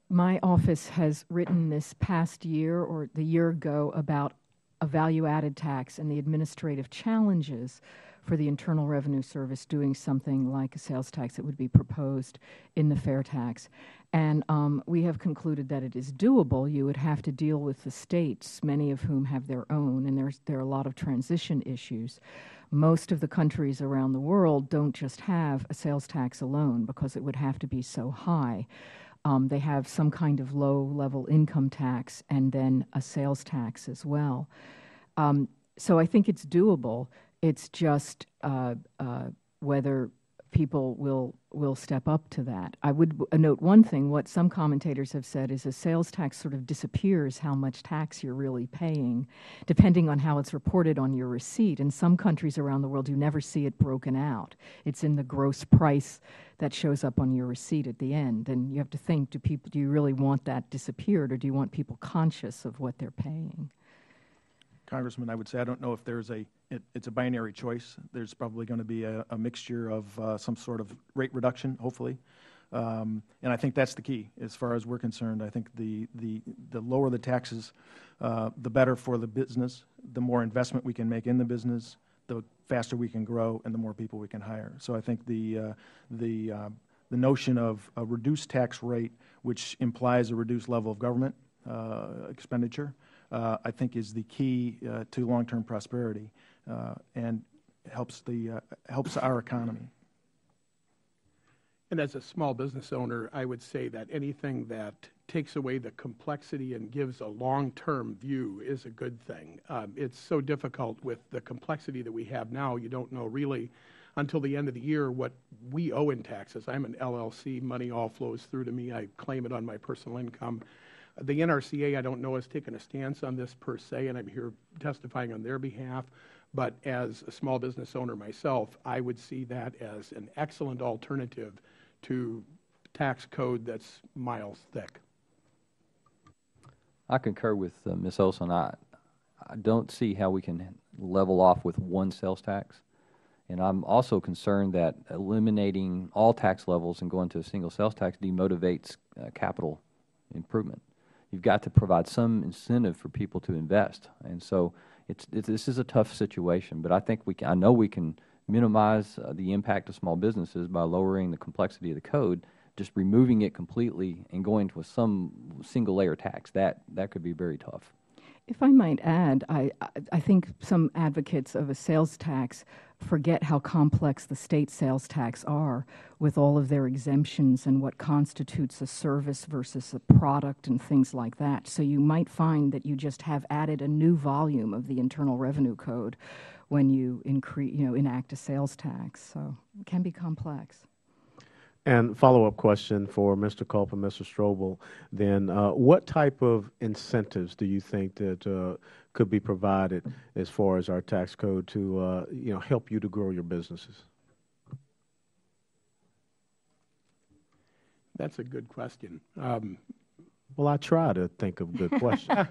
my office has written this past year or the year ago about a value-added tax and the administrative challenges for the Internal Revenue Service doing something like a sales tax that would be proposed in the fair tax. And we have concluded that it is doable. You would have to deal with the states, many of whom have their own, and there are a lot of transition issues. Most of the countries around the world don't just have a sales tax alone because it would have to be so high. They have some kind of low-level income tax and then a sales tax as well. So I think it's doable. It's just whether people will step up to that. I would note one thing. What some commentators have said is a sales tax sort of disappears how much tax you're really paying, depending on how it's reported on your receipt. In some countries around the world, you never see it broken out. It's in the gross price that shows up on your receipt at the end. And you have to think, do you really want that disappeared, or do you want people conscious of what they're paying? Congressman, I would say I don't know if there's it's a binary choice. There's probably going to be a mixture of some sort of rate reduction, hopefully. And I think that's the key as far as we're concerned. I think the lower the taxes, the better for the business, the more investment we can make in the business, the faster we can grow, and the more people we can hire. So I think the notion of a reduced tax rate, which implies a reduced level of government expenditure, I think is the key to long-term prosperity and helps our economy. And as a small business owner, I would say that anything that takes away the complexity and gives a long-term view is a good thing. It's so difficult with the complexity that we have now. You don't know really until the end of the year what we owe in taxes. I'm an LLC. Money all flows through to me. I claim it on my personal income. The NRCA, I don't know, has taken a stance on this per se, and I'm here testifying on their behalf. But as a small business owner myself, I would see that as an excellent alternative to tax code that's miles thick. I concur with Ms. Olson. I don't see how we can level off with one sales tax. And I'm also concerned that eliminating all tax levels and going to a single sales tax demotivates capital improvement. You've got to provide some incentive for people to invest. And so this is a tough situation, but I think I know we can minimize the impact of small businesses by lowering the complexity of the code. Just removing it completely and going to some single layer tax, that could be very tough. If I might add, I think some advocates of a sales tax forget how complex the state sales tax are with all of their exemptions and what constitutes a service versus a product and things like that. So you might find that you just have added a new volume of the Internal Revenue Code when you enact a sales tax. So it can be complex. And follow-up question for Mr. Culp and Mr. Strobel, then what type of incentives do you think that could be provided as far as our tax code to help you to grow your businesses? That's a good question. Well, I try to think of good questions.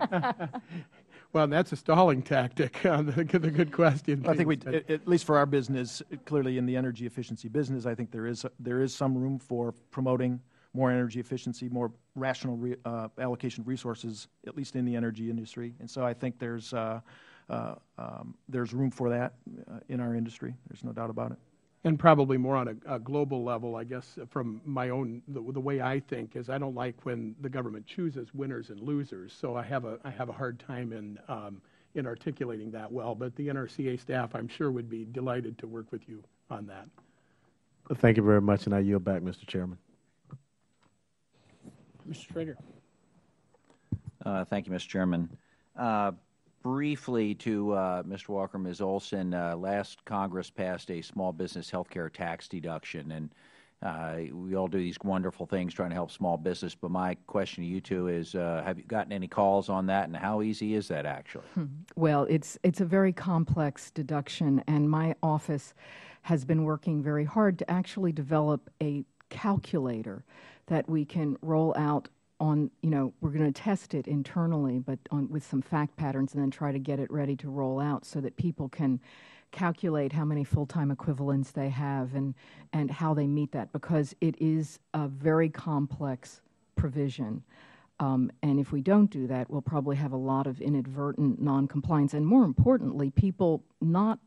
Well, that's a stalling tactic. The good question. I think at least for our business, clearly in the energy efficiency business, I think there is some room for promoting more energy efficiency, more rational allocation of resources, at least in the energy industry. And so I think there's room for that in our industry. There's no doubt about it. And probably more on a global level, I guess, from my own, the way I think is I don't like when the government chooses winners and losers. So I have a hard time in articulating that well. But the NRCA staff, I'm sure, would be delighted to work with you on that. Thank you very much, and I yield back, Mr. Chairman. Mr. Schrader. Thank you, Mr. Chairman. Briefly to Mr. Walker, Ms. Olson, last Congress passed a small business health care tax deduction, and we all do these wonderful things trying to help small business, but my question to you two is, have you gotten any calls on that, and how easy is that actually? Well, it's a very complex deduction, and my office has been working very hard to actually develop a calculator that we can roll out on, we're going to test it internally, but with some fact patterns, and then try to get it ready to roll out so that people can calculate how many full-time equivalents they have and how they meet that, because it is a very complex provision. And if we don't do that, we'll probably have a lot of inadvertent noncompliance, and more importantly, people not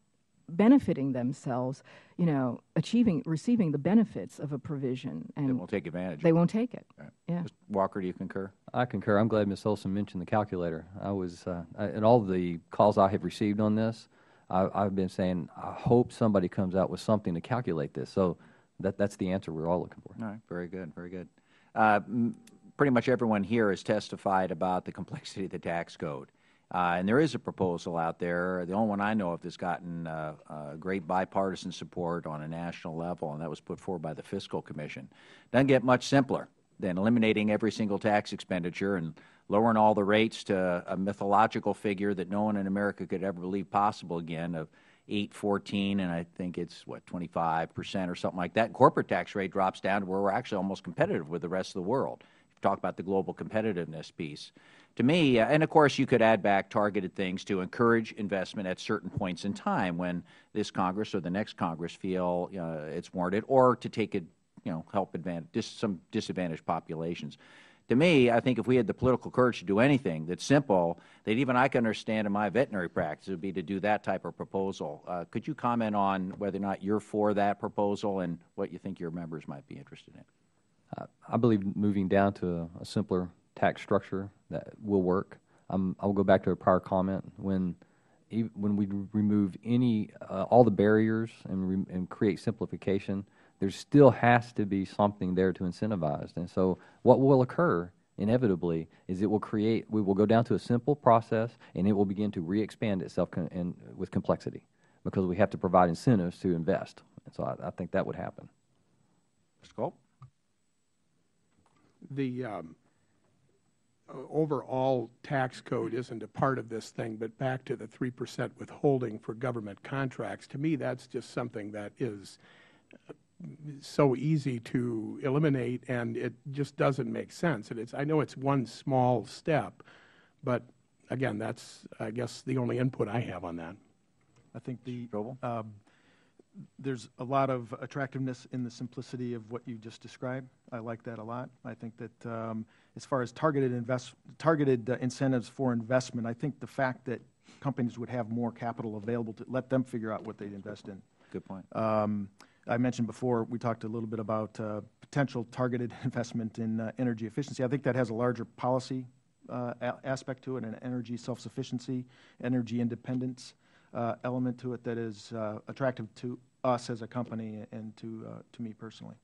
benefiting themselves, receiving the benefits of a provision. And they won't take advantage. They won't take it. Right. Yeah. Mr. Walker, do you concur? I concur. I'm glad Ms. Olson mentioned the calculator. I was, in all the calls I have received on this, I've been saying, I hope somebody comes out with something to calculate this. So that's the answer we're all looking for. All right. Very good. Very good. Pretty much everyone here has testified about the complexity of the tax code. And there is a proposal out there, the only one I know of that's gotten great bipartisan support on a national level, and that was put forward by the Fiscal Commission. Doesn't get much simpler than eliminating every single tax expenditure and lowering all the rates to a mythological figure that no one in America could ever believe possible again of 8, 14, and I think it's, 25% or something like that. Corporate tax rate drops down to where we're actually almost competitive with the rest of the world. Talk about the global competitiveness piece. To me, and of course you could add back targeted things to encourage investment at certain points in time when this Congress or the next Congress feel it's warranted, or to take it, help some disadvantaged populations. To me, I think if we had the political courage to do anything that's simple, that even I can understand in my veterinary practice, it would be to do that type of proposal. Could you comment on whether or not you're for that proposal and what you think your members might be interested in? I believe moving down to a simpler tax structure that will work. I'll go back to a prior comment. When we remove all the barriers and create simplification, there still has to be something there to incentivize. And so what will occur inevitably is we will go down to a simple process, and it will begin to re-expand itself with complexity, because we have to provide incentives to invest. And so I think that would happen. Mr. Culp? The overall tax code isn't a part of this thing, but back to the 3% withholding for government contracts, to me that's just something that is so easy to eliminate, and it just doesn't make sense. And I know it's one small step, but again, that's, I guess, the only input I have on that. I think there's a lot of attractiveness in the simplicity of what you just described. I like that a lot. I think that as far as targeted incentives for investment, I think the fact that companies would have more capital available to let them figure out what they'd invest in. Good point. I mentioned before, we talked a little bit about potential targeted investment in energy efficiency. I think that has a larger policy aspect to it, and energy self-sufficiency, energy independence element to it that is attractive to us as a company and to me personally.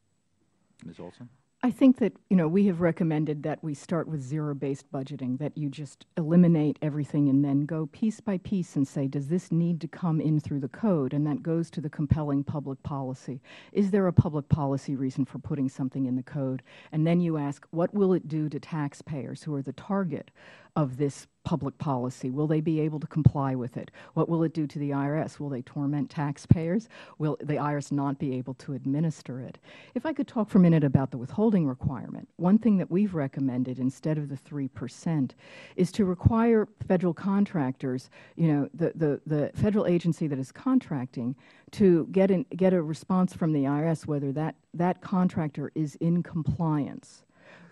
Ms. Olson? I think that, we have recommended that we start with zero-based budgeting, that you just eliminate everything and then go piece by piece and say, does this need to come in through the code? And that goes to the compelling public policy. Is there a public policy reason for putting something in the code? And then you ask, what will it do to taxpayers who are the target of this public policy? Will they be able to comply with it? What will it do to the IRS? Will they torment taxpayers? Will the IRS not be able to administer it? If I could talk for a minute about the withholding requirement, one thing that we've recommended instead of the 3% is to require federal contractors, the federal agency that is contracting, to get a response from the IRS whether that contractor is in compliance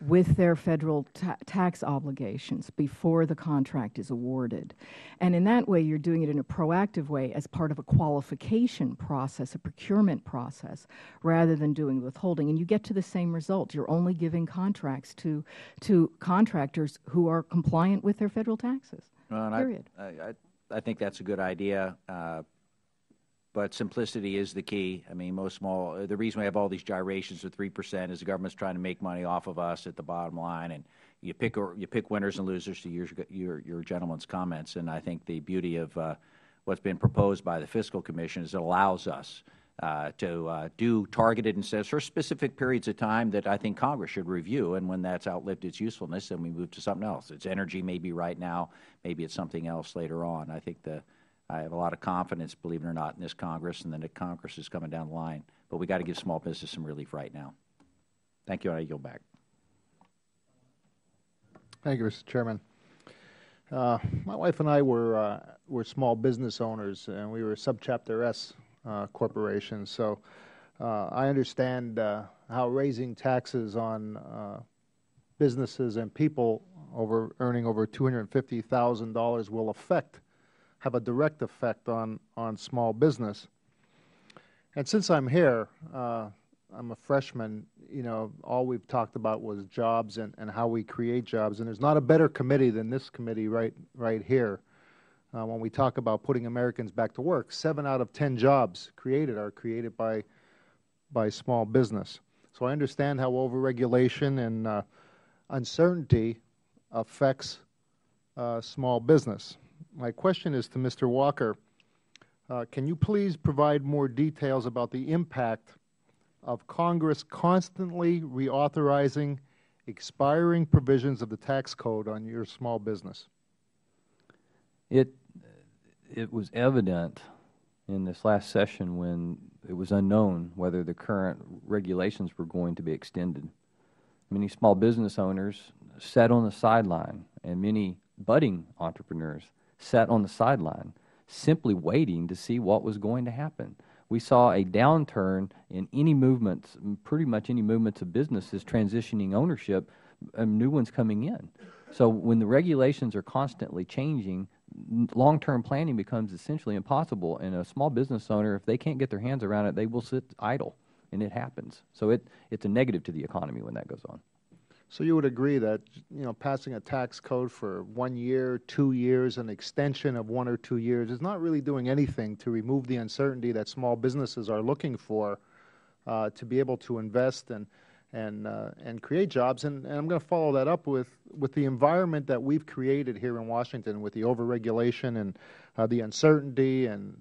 with their federal tax obligations before the contract is awarded. And in that way, you're doing it in a proactive way as part of a qualification process, a procurement process, rather than doing withholding. And you get to the same result. You're only giving contracts to contractors who are compliant with their federal taxes, period. I think that's a good idea. But simplicity is the key. I mean, the reason we have all these gyrations of 3% is the government's trying to make money off of us at the bottom line, and you pick winners and losers, to your gentleman's comments. And I think the beauty of what's been proposed by the Fiscal Commission is it allows us to do targeted incentives for specific periods of time that I think Congress should review, and when that's outlived its usefulness, then we move to something else. It's energy maybe right now, maybe it's something else later on. I have a lot of confidence, believe it or not, in this Congress, and then the Congress is coming down the line. But we got to give small business some relief right now. Thank you, and I yield back. Thank you, Mr. Chairman. My wife and I were small business owners, and we were Subchapter S corporations. So I understand how raising taxes on businesses and people earning over $250,000 will have a direct effect on small business. And since I'm here, I'm a freshman, all we've talked about was jobs and how we create jobs. And there's not a better committee than this committee right here. When we talk about putting Americans back to work, 7 out of 10 jobs are created by small business. So I understand how overregulation and uncertainty affects small business. My question is to Mr. Walker. Can you please provide more details about the impact of Congress constantly reauthorizing expiring provisions of the tax code on your small business? It was evident in this last session when it was unknown whether the current regulations were going to be extended. Many small business owners sat on the sideline, and many budding entrepreneurs sat on the sideline simply waiting to see what was going to happen. We saw a downturn in any movements, pretty much any movements of businesses transitioning ownership, and new ones coming in. So when the regulations are constantly changing, long-term planning becomes essentially impossible. And a small business owner, if they can't get their hands around it, they will sit idle, and it happens. So it's a negative to the economy when that goes on. So you would agree that, passing a tax code for 1 year, 2 years, an extension of 1 or 2 years is not really doing anything to remove the uncertainty that small businesses are looking for to be able to invest and create jobs. And I'm going to follow that up with the environment that we've created here in Washington with the overregulation and the uncertainty and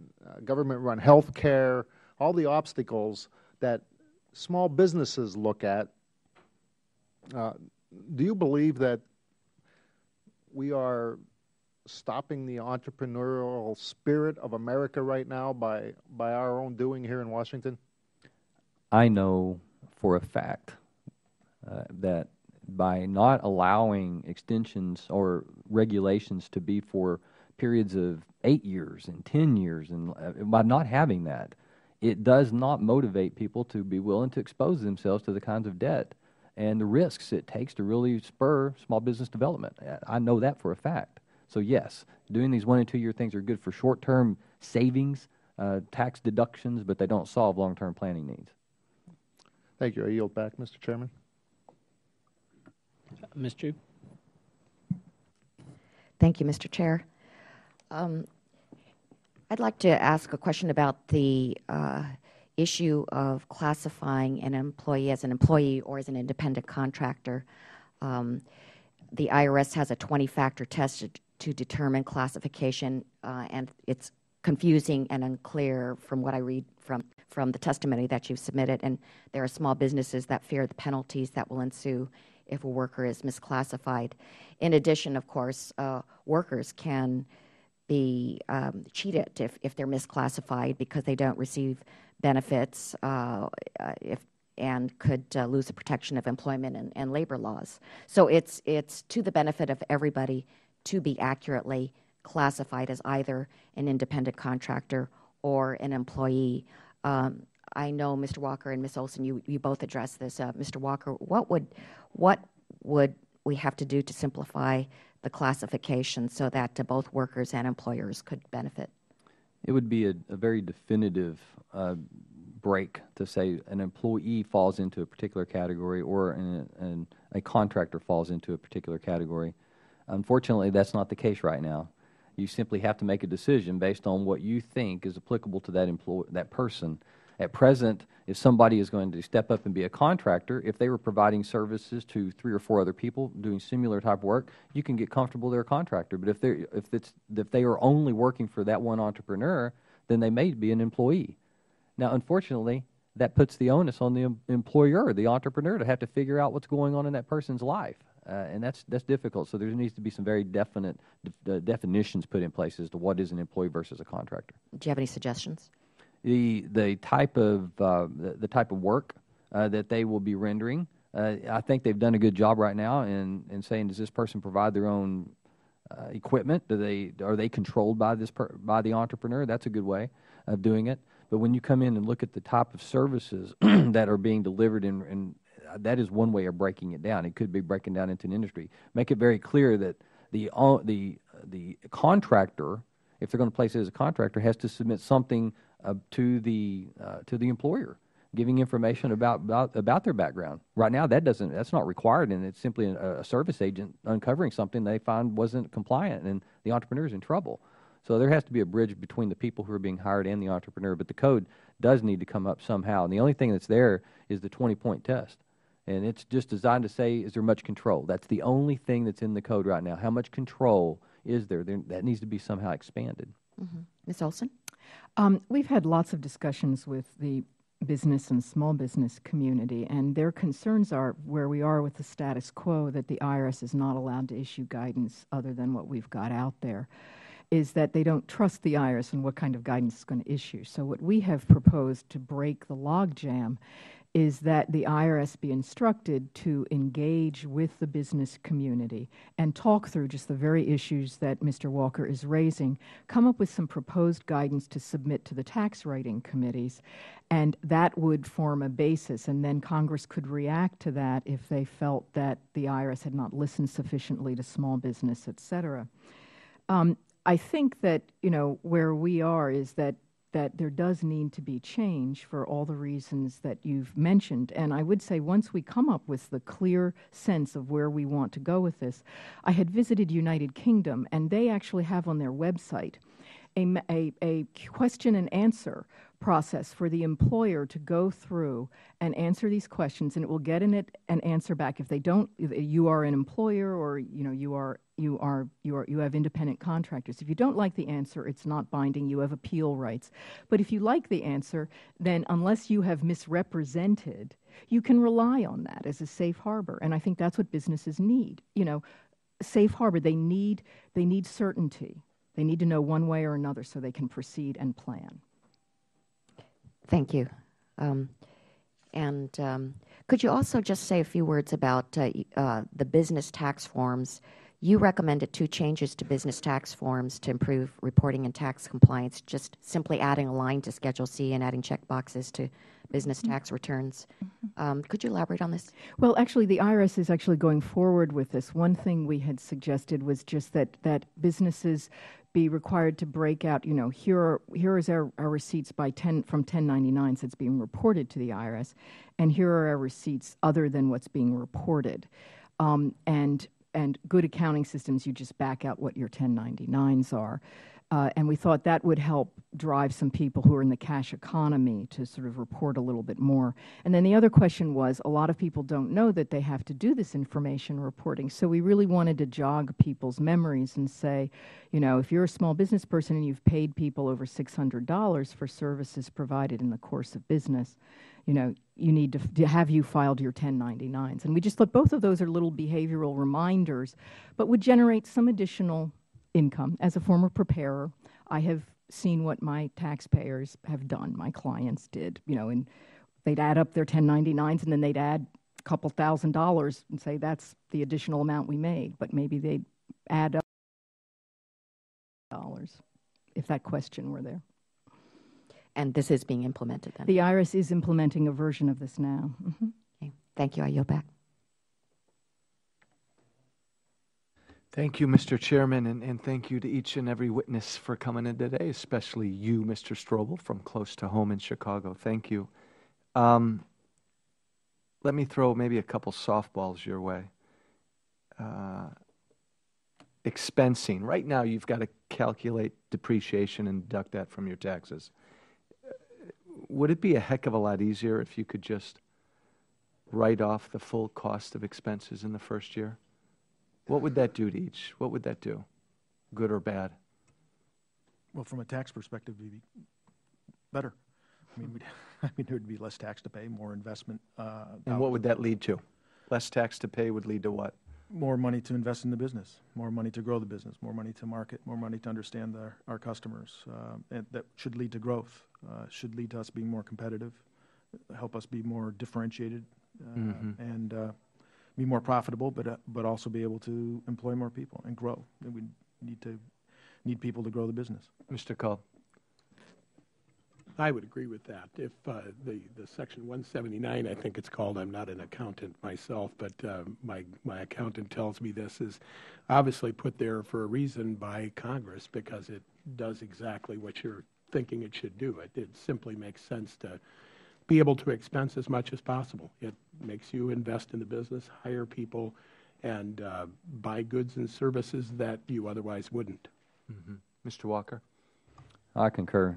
government-run health care, all the obstacles that small businesses look at. Do you believe that we are stopping the entrepreneurial spirit of America right now by our own doing here in Washington? I know for a fact that by not allowing extensions or regulations to be for periods of 8 years and 10 years, and by not having that, it does not motivate people to be willing to expose themselves to the kinds of debt and the risks it takes to really spur small business development. I know that for a fact. So yes, doing these 1 and 2 year things are good for short-term savings, tax deductions, but they don't solve long-term planning needs. Thank you. I yield back, Mr. Chairman. Ms. Chu. Thank you, Mr. Chair. I'd like to ask a question about the issue of classifying an employee as an employee or as an independent contractor. The IRS has a 20-factor test to determine classification, and it's confusing and unclear from what I read from the testimony that you've submitted. And there are small businesses that fear the penalties that will ensue if a worker is misclassified. In addition, of course, workers can be cheated if they're misclassified because they don't receive benefits and could lose the protection of employment and labor laws. So it's to the benefit of everybody to be accurately classified as either an independent contractor or an employee. I know Mr. Walker and Ms. Olson, you both addressed this. Mr. Walker, what would we have to do to simplify the classification so that both workers and employers could benefit? It would be a very definitive break to say an employee falls into a particular category or a contractor falls into a particular category. Unfortunately, that's not the case right now. You simply have to make a decision based on what you think is applicable to that person. At present, if somebody is going to step up and be a contractor, if they were providing services to 3 or 4 other people doing similar type work, you can get comfortable they're a contractor. But if they are only working for that one entrepreneur, then they may be an employee. Now, unfortunately, that puts the onus on the employer, the entrepreneur, to have to figure out what's going on in that person's life. And that's difficult. So there needs to be some very definite definitions put in place as to what is an employee versus a contractor. Do you have any suggestions? The type of work that they will be rendering, I think they've done a good job right now in saying, does this person provide their own equipment? Are they controlled by the entrepreneur? That's a good way of doing it. But when you come in and look at the type of services that are being delivered that is one way of breaking it down. It could be breaking down into an industry. Make it very clear that the contractor, if they're going to place it as a contractor, has to submit something to the employer, giving information about their background. Right now, that's not required, and it's simply a service agent uncovering something they find wasn't compliant, and the entrepreneur is in trouble. So there has to be a bridge between the people who are being hired and the entrepreneur, but the code does need to come up somehow. And the only thing that's there is the 20-point test. And it's just designed to say, is there much control? That's the only thing that's in the code right now. How much control is there? That needs to be somehow expanded. Mm-hmm. Ms. Olson? We've had lots of discussions with the business and small business community, and their concerns are where we are with the status quo, that the IRS is not allowed to issue guidance other than what we've got out there, is that they don't trust the IRS and what kind of guidance it's going to issue. So what we have proposed to break the logjam is that the IRS be instructed to engage with the business community and talk through just the very issues that Mr. Walker is raising, come up with some proposed guidance to submit to the tax writing committees, and that would form a basis, and then Congress could react to that if they felt that the IRS had not listened sufficiently to small business, et cetera. I think that, where we are is that there does need to be change for all the reasons that you've mentioned. And I would say once we come up with the clear sense of where we want to go with this, I had visited United Kingdom, and they actually have on their website a question and answer process for the employer to go through and answer these questions, and it will get an answer back. If they don't, you are an employer, or you have independent contractors. If you don't like the answer, it's not binding. You have appeal rights. But if you like the answer, then unless you have misrepresented, you can rely on that as a safe harbor. And I think that's what businesses need. Safe harbor. They need certainty. They need to know one way or another so they can proceed and plan. Thank you. Could you also just say a few words about the business tax forms? You recommended 2 changes to business tax forms to improve reporting and tax compliance, just simply adding a line to Schedule C and adding checkboxes to business tax returns. Could you elaborate on this? Well, actually, the IRS is actually going forward with this. One thing we had suggested was just that businesses be required to break out, here is our receipts from 1099s that's being reported to the IRS, and here are our receipts other than what's being reported. And good accounting systems, you just back out what your 1099s are. And we thought that would help drive some people who are in the cash economy to sort of report a little bit more. And then the other question was, a lot of people don't know that they have to do this information reporting. So we really wanted to jog people's memories and say, if you're a small business person and you've paid people over $600 for services provided in the course of business, you need to have you filed your 1099s. And we just thought both of those are little behavioral reminders, but would generate some additional income. As a former preparer, I have seen what my taxpayers have done, my clients did, and they'd add up their 1099s and then they'd add a couple $1,000s and say that's the additional amount we made, but maybe they'd add up dollars if that question were there. And this is being implemented then? The IRS is implementing a version of this now. Okay. Thank you. I yield back. Thank you, Mr. Chairman, and thank you to each and every witness for coming in today, especially you, Mr. Strobel, from close to home in Chicago. Thank you. Let me throw maybe a couple softballs your way. Expensing. Right now, you've got to calculate depreciation and deduct that from your taxes. Would it be a heck of a lot easier if you could just write off the full cost of expenses in the first year? What would that do to each? What would that do, good or bad? Well, from a tax perspective, it'd be better. I mean, there'd be less tax to pay, more investment. And what would that lead to? Less tax to pay would lead to what? More money to invest in the business, more money to grow the business, more money to market, more money to understand our customers. And that should lead to growth, should lead to us being more competitive, help us be more differentiated, and be more profitable, but also be able to employ more people and grow. And we need people to grow the business. Mr. Culp. I would agree with that. If the Section 179, I think it's called, I'm not an accountant myself, but my accountant tells me this is obviously put there for a reason by Congress because it does exactly what you're thinking it should do. It simply makes sense to be able to expense as much as possible. It makes you invest in the business, hire people, and buy goods and services that you otherwise wouldn't. Mr. Walker. I concur.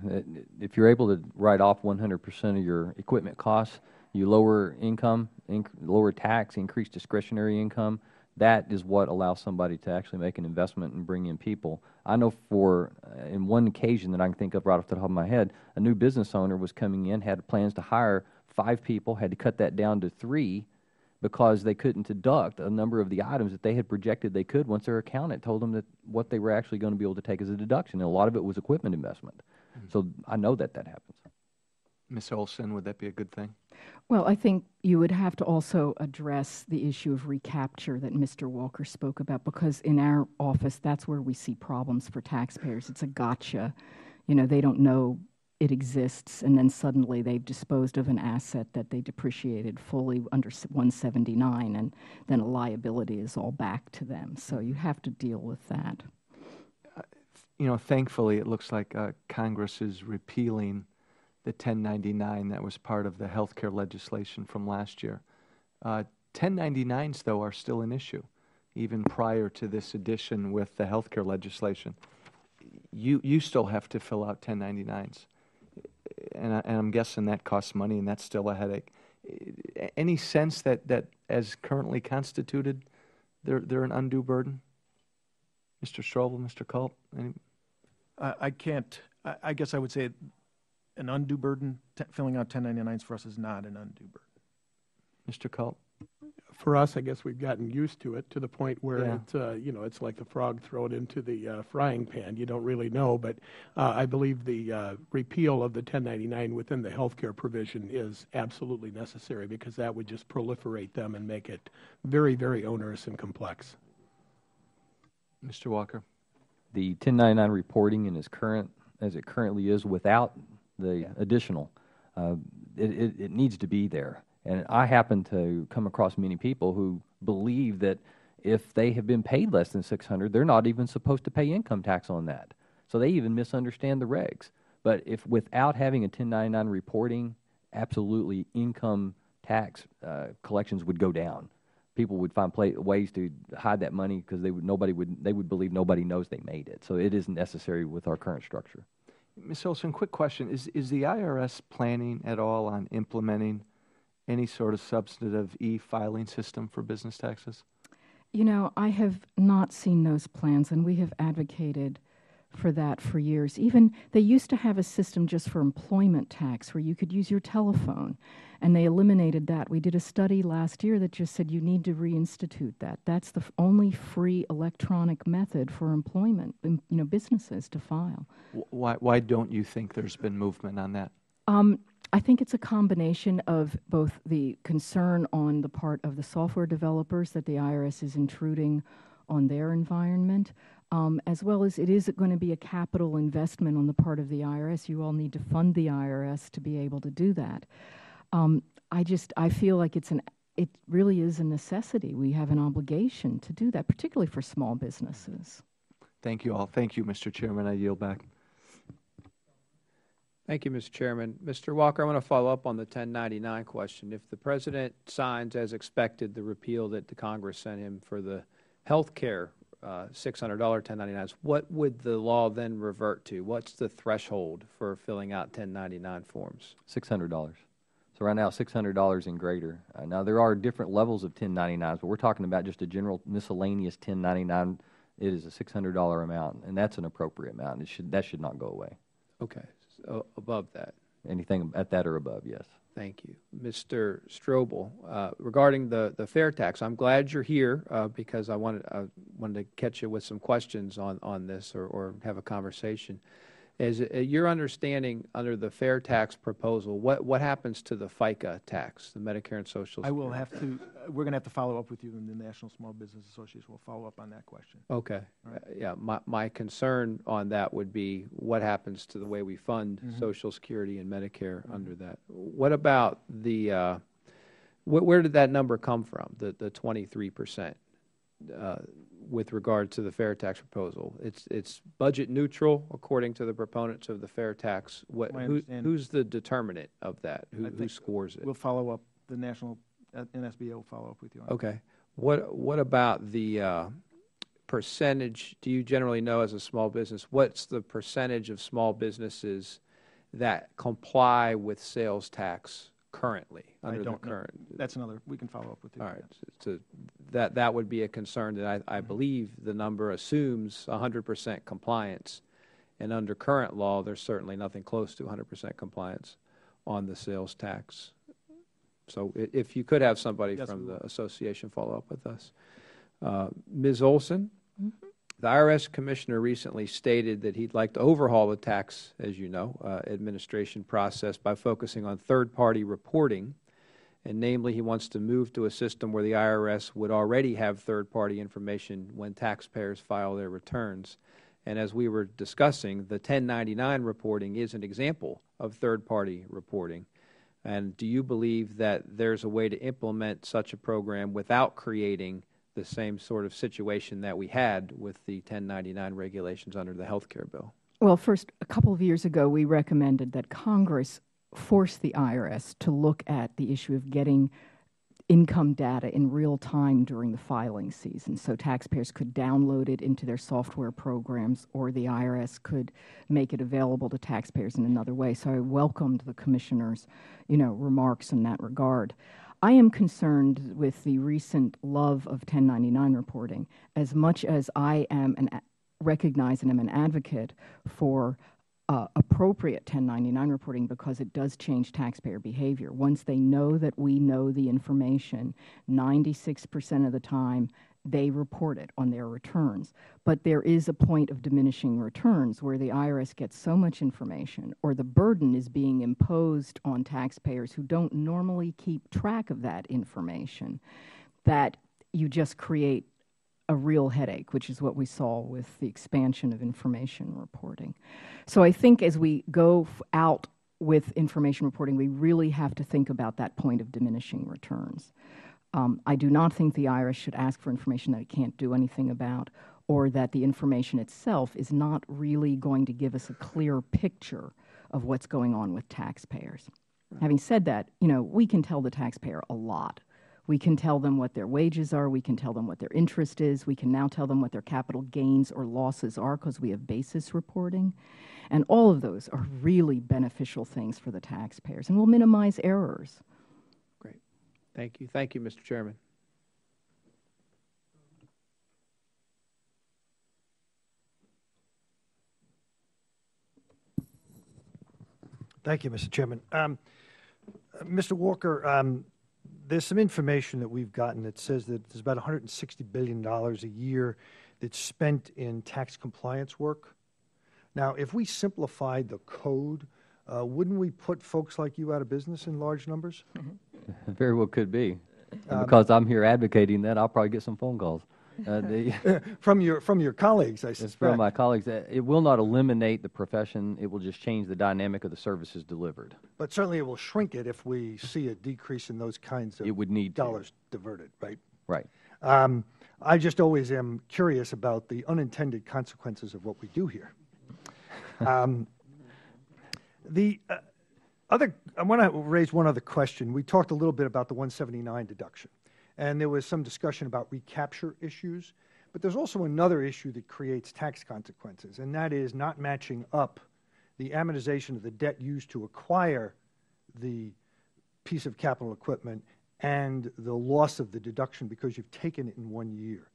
If you're able to write off 100% of your equipment costs, you lower income, lower tax, increase discretionary income. That is what allows somebody to actually make an investment and bring in people. I know in one occasion that I can think of right off the top of my head, a new business owner was coming in, had plans to hire 5 people, had to cut that down to 3 because they couldn't deduct a number of the items that they had projected they could once their accountant told them that what they were actually going to be able to take as a deduction. And a lot of it was equipment investment. So I know that happens. Ms. Olson, would that be a good thing? Well, I think you would have to also address the issue of recapture that Mr. Walker spoke about, because in our office, that's where we see problems for taxpayers. It's a gotcha. They don't know it exists, and then suddenly they've disposed of an asset that they depreciated fully under 179, and then a liability is all back to them. So you have to deal with that. Thankfully, it looks like Congress is repealing the 1099 that was part of the health care legislation from last year. 1099s, though, are still an issue, even prior to this addition with the health care legislation. You still have to fill out 1099s. And I'm guessing that costs money, and that's still a headache. Any sense that as currently constituted, they're an undue burden? Mr. Strobel, Mr. Culp? I can't. I guess I would say an undue burden. Filling out 1099s for us is not an undue burden. Mr. Culp? For us, I guess we've gotten used to it to the point where it's like the frog thrown into the frying pan. You don't really know, but I believe the repeal of the 1099 within the health care provision is absolutely necessary, because that would just proliferate them and make it very, very onerous and complex. Mr. Walker? The 1099 reporting as it currently is without the additional, it needs to be there. And I happen to come across many people who believe that if they have been paid less than $600, they're not even supposed to pay income tax on that. So they even misunderstand the regs. But if without having a 1099 reporting, absolutely income tax collections would go down. People would find ways to hide that money because they would believe nobody knows they made it. So it isn't necessary with our current structure. Ms. Olson, quick question. Is the IRS planning at all on implementing any sort of substantive e-filing system for business taxes? I have not seen those plans, and we have advocated for that for years. Even they used to have a system just for employment tax where you could use your telephone, and they eliminated that. We did a study last year that just said you need to reinstitute that. That's the only free electronic method for employment, businesses to file. Why don't you think there's been movement on that? I think it's a combination of both the concern on the part of the software developers that the IRS is intruding on their environment, as well as it is going to be a capital investment on the part of the IRS. You all need to fund the IRS to be able to do that. I feel like it really is a necessity. We have an obligation to do that, particularly for small businesses. Thank you all. Thank you, Mr. Chairman. I yield back. Thank you, Mr. Chairman. Mr. Walker, I want to follow up on the 1099 question. If the President signs, as expected, the repeal that the Congress sent him for the health care $600 1099s, what would the law then revert to? What's the threshold for filling out 1099 forms? $600. So right now, $600 and greater. Now, there are different levels of 1099s, but we're talking about just a general miscellaneous 1099. It is a $600 amount, and that's an appropriate amount. That should not go away. Okay. So above that. Anything at that or above, yes. Thank you. Mr. Strobel, regarding the fair tax, I'm glad you're here because I wanted to catch you with some questions on this or have a conversation. Is your understanding under the fair tax proposal, what happens to the FICA tax, the Medicare and Social Security? I will have to, we're going to have to follow up with you, and the National Small Business Association will follow up on that question. Okay. Right. Yeah, my concern on that would be what happens to the way we fund Social Security and Medicare under that. What about the, where did that number come from, the 23%? With regard to the fair tax proposal, it's budget neutral according to the proponents of the fair tax. Who's the determinant of that? Who scores it? We'll follow up. The national NSBA will follow up with you on okay. What about the percentage? Do you generally know as a small business what's the percentage of small businesses that comply with sales tax currently under the current? That's another. We can follow up with you. All right. So that would be a concern that I believe the number assumes 100% compliance, and under current law, there's certainly nothing close to 100% compliance on the sales tax. So if you could have somebody from the association follow up with us. Ms. Olson, the IRS commissioner recently stated that he'd like to overhaul the tax, as you know, administration process by focusing on third-party reporting, and namely he wants to move to a system where the IRS would already have third-party information when taxpayers file their returns. And as we were discussing, the 1099 reporting is an example of third-party reporting. And do you believe that there's a way to implement such a program without creating the same sort of situation that we had with the 1099 regulations under the health care bill? Well, first, a couple of years ago, we recommended that Congress force the IRS to look at the issue of getting income data in real time during the filing season, so taxpayers could download it into their software programs, or the IRS could make it available to taxpayers in another way. So I welcomed the commissioner's, remarks in that regard. I am concerned with the recent love of 1099 reporting, as much as I am recognize and am an advocate for appropriate 1099 reporting, because it does change taxpayer behavior. Once they know that we know the information, 96% of the time they report it on their returns. But there is a point of diminishing returns where the IRS gets so much information, or the burden is being imposed on taxpayers who don't normally keep track of that information, that you just create a real headache, which is what we saw with the expansion of information reporting. So I think as we go out with information reporting, we really have to think about that point of diminishing returns. I do not think the IRS should ask for information that it can't do anything about, or that the information itself is not really going to give us a clear picture of what's going on with taxpayers. Right. Having said that, we can tell the taxpayer a lot. We can tell them what their wages are. We can tell them what their interest is. We can now tell them what their capital gains or losses are, because we have basis reporting. And all of those are really beneficial things for the taxpayers, and will minimize errors. Great. Thank you. Thank you, Mr. Chairman. Thank you, Mr. Chairman. Mr. Walker, there's some information that we've gotten that says that there's about $160 billion a year that's spent in tax compliance work. Now, if we simplified the code, wouldn't we put folks like you out of business in large numbers? It very well could be. And because I'm here advocating that, I'll probably get some phone calls. From your colleagues, I suspect. It's from my colleagues. It will not eliminate the profession. It will just change the dynamic of the services delivered. But certainly it will shrink it if we see a decrease in those kinds of dollars diverted, right? Right. I just always am curious about the unintended consequences of what we do here. I want to raise one other question. We talked a little bit about the 179 deduction, and there was some discussion about recapture issues, but there's also another issue that creates tax consequences, and that is not matching up the amortization of the debt used to acquire the piece of capital equipment and the loss of the deduction because you've taken it in 1 year.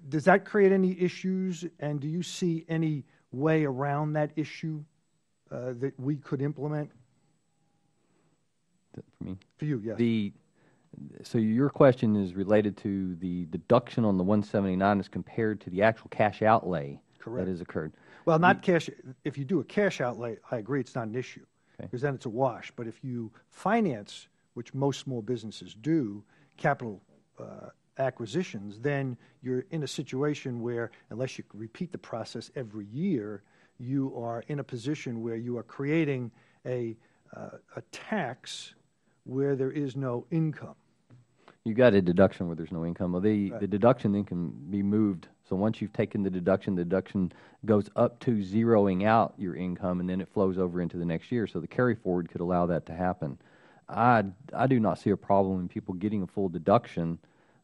Does that create any issues, and do you see any way around that issue that we could implement? For me? For you, yes. So your question is related to the deduction on the 179 as compared to the actual cash outlay that has occurred. Well, not cash. If you do a cash outlay, I agree it's not an issue because then it's a wash. But if you finance, which most small businesses do, capital acquisitions, then you're in a situation where, unless you repeat the process every year, you are in a position where you are creating a tax where there is no income. You got a deduction where there's no income. Well, the deduction then can be moved. So once you've taken the deduction goes up to zeroing out your income, and then it flows over into the next year. So the carry forward could allow that to happen. I do not see a problem in people getting a full deduction.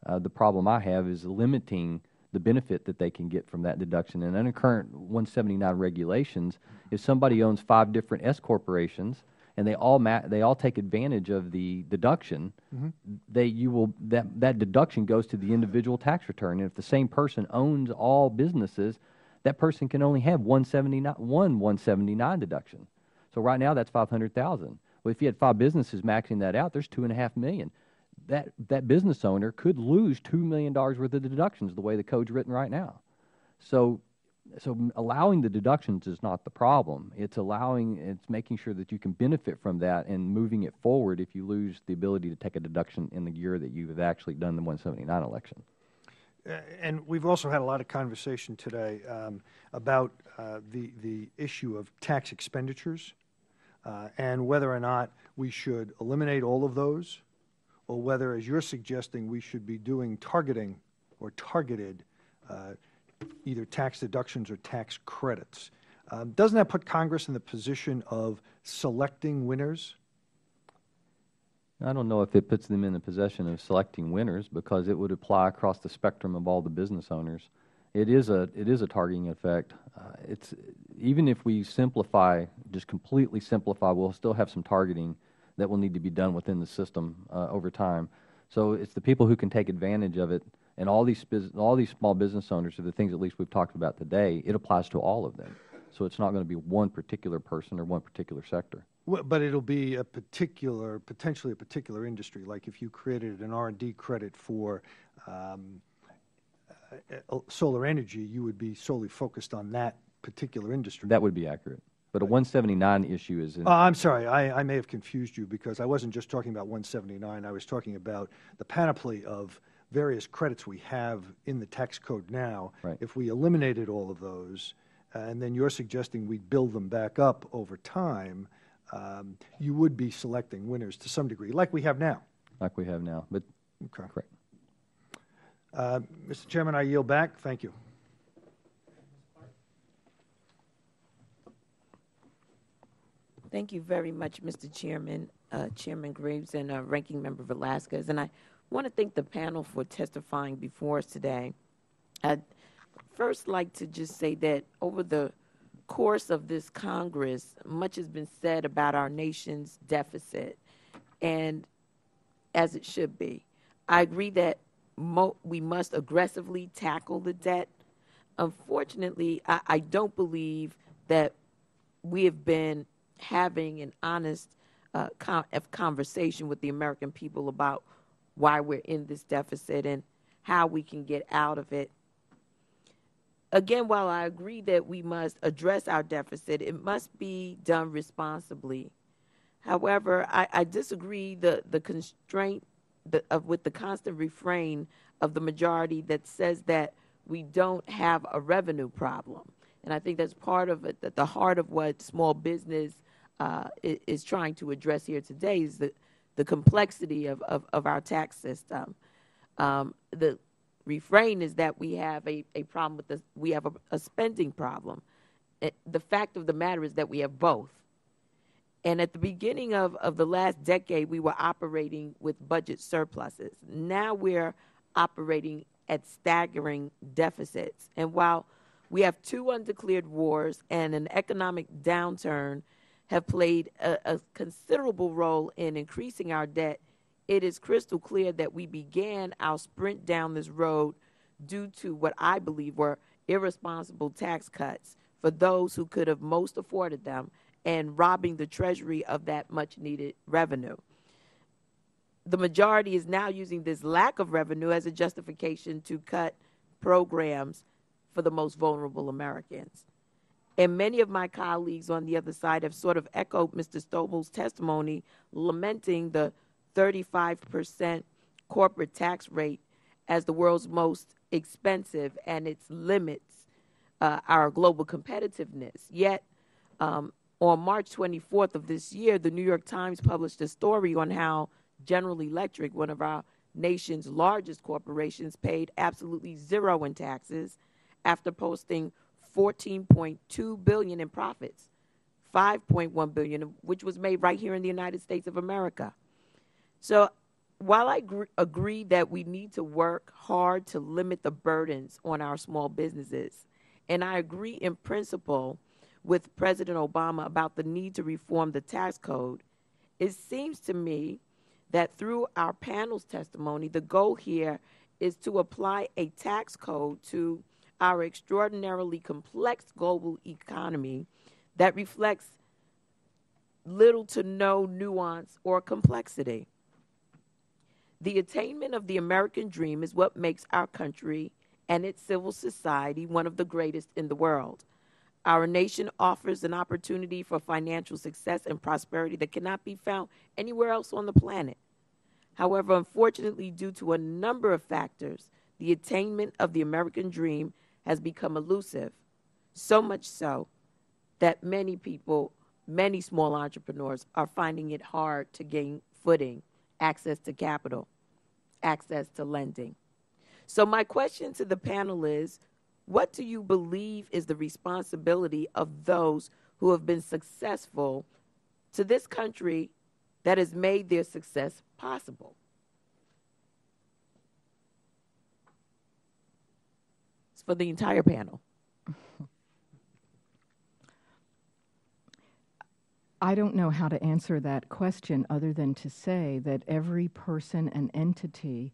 The problem I have is limiting the benefit that they can get from that deduction. And under current 179 regulations, if somebody owns 5 different S corporations and they all take advantage of the deduction, that deduction goes to the individual tax return. And if the same person owns all businesses, that person can only have one 179 deduction. So right now that's $500,000. Well, if you had 5 businesses maxing that out, there's $2.5 million. That business owner could lose $2 million worth of deductions the way the code's written right now. So allowing the deductions is not the problem. It's making sure that you can benefit from that and moving it forward if you lose the ability to take a deduction in the year that you have actually done the 179 election. And we've also had a lot of conversation today about the issue of tax expenditures and whether or not we should eliminate all of those, or whether, as you're suggesting, we should be doing targeting or targeted either tax deductions or tax credits. Doesn't that put Congress in the position of selecting winners? I don't know if it puts them in the possession of selecting winners, because it would apply across the spectrum of all the business owners. It is a targeting effect. Even if we simplify, just completely simplify, we'll still have some targeting that will need to be done within the system over time. So it's the people who can take advantage of it, and all these small business owners are the things at least we've talked about today. It applies to all of them. So it's not going to be one particular person or one particular sector. Well, but it'll be potentially a particular industry. Like if you created an R&D credit for solar energy, you would be solely focused on that particular industry. That would be accurate. But a 179 issue is... I'm sorry, I may have confused you, because I wasn't just talking about 179. I was talking about the panoply of various credits we have in the tax code now. Right. If we eliminated all of those, and then you're suggesting we build them back up over time, you would be selecting winners to some degree, like we have now. Like we have now, but correct. Mr. Chairman, I yield back. Thank you. Thank you very much, Mr. Chairman, Chairman Graves, and Ranking Member Velasquez. And I want to thank the panel for testifying before us today. I'd first like to just say that over the course of this Congress, much has been said about our nation's deficit, and as it should be. I agree that we must aggressively tackle the debt. Unfortunately, I don't believe that we have been having an honest conversation with the American people about why we're in this deficit and how we can get out of it. Again, while I agree that we must address our deficit, it must be done responsibly. However, I disagree the constraint with the constant refrain of the majority that says that we don't have a revenue problem. And I think that's part of it, that the heart of what small business is trying to address here today is the complexity of our tax system. The refrain is that we have a problem with this, we have a spending problem. The fact of the matter is that we have both. And at the beginning of the last decade, we were operating with budget surpluses. Now we're operating at staggering deficits. And while we have 2 undeclared wars and an economic downturn have played a considerable role in increasing our debt, it is crystal clear that we began our sprint down this road due to what I believe were irresponsible tax cuts for those who could have most afforded them and robbing the Treasury of that much-needed revenue. The majority is now using this lack of revenue as a justification to cut programs for the most vulnerable Americans. And many of my colleagues on the other side have sort of echoed Mr. Stobel's testimony, lamenting the 35% corporate tax rate as the world's most expensive and its limits our global competitiveness. Yet, on March 24th of this year, the New York Times published a story on how General Electric, one of our nation's largest corporations, paid absolutely zero in taxes after posting $14.2 billion in profits, $5.1 billion of which was made right here in the United States of America. So while I agree that we need to work hard to limit the burdens on our small businesses, and I agree in principle with President Obama about the need to reform the tax code, it seems to me that through our panel's testimony, the goal here is to apply a tax code to our extraordinarily complex global economy that reflects little to no nuance or complexity. The attainment of the American dream is what makes our country and its civil society one of the greatest in the world. Our nation offers an opportunity for financial success and prosperity that cannot be found anywhere else on the planet. However, unfortunately, due to a number of factors, the attainment of the American dream has become elusive, so much so that many people, many small entrepreneurs are finding it hard to gain footing, access to capital, access to lending. So my question to the panel is, what do you believe is the responsibility of those who have been successful to this country that has made their success possible? It's for the entire panel. I don't know how to answer that question other than to say that every person and entity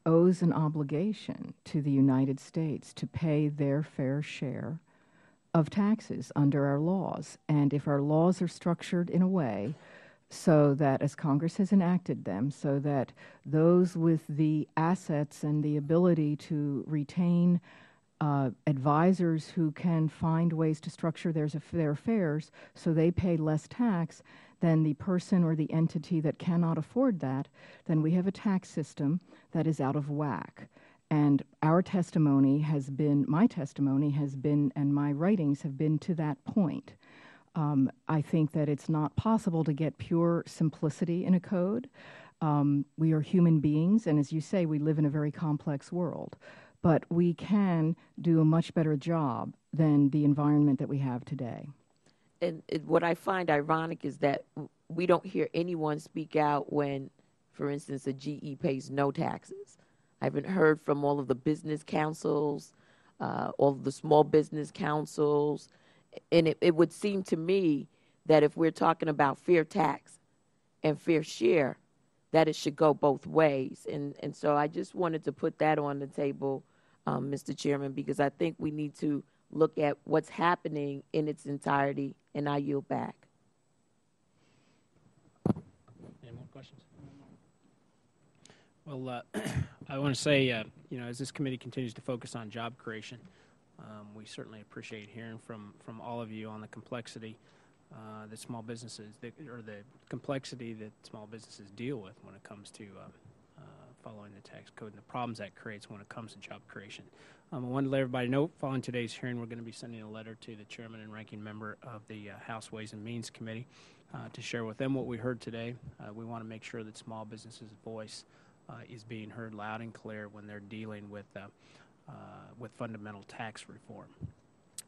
owes an obligation to the United States to pay their fair share of taxes under our laws. And if our laws are structured in a way so that, as Congress has enacted them, so that those with the assets and the ability to retain advisors who can find ways to structure their affairs so they pay less tax than the person or the entity that cannot afford that, then we have a tax system that is out of whack. And our testimony has been, my testimony has been, and my writings have been to that point. I think that it's not possible to get pure simplicity in a code. We are human beings, and as you say, we live in a very complex world. But we can do a much better job than the environment that we have today. And what I find ironic is that we don't hear anyone speak out when, for instance, a GE pays no taxes. I haven't heard from all of the business councils, all of the small business councils. And it would seem to me that if we're talking about fair tax and fair share, that it should go both ways. And so I just wanted to put that on the table, Mr. Chairman, because I think we need to look at what's happening in its entirety, and I yield back. Any more questions? Well, I want to say, you know, as this committee continues to focus on job creation, we certainly appreciate hearing from all of you on the complexity that small businesses, or the complexity that small businesses deal with when it comes to following the tax code and the problems that creates when it comes to job creation. I wanted to let everybody know, following today's hearing, we're going to be sending a letter to the chairman and ranking member of the House Ways and Means Committee to share with them what we heard today. We want to make sure that small businesses' voice is being heard loud and clear when they're dealing with fundamental tax reform.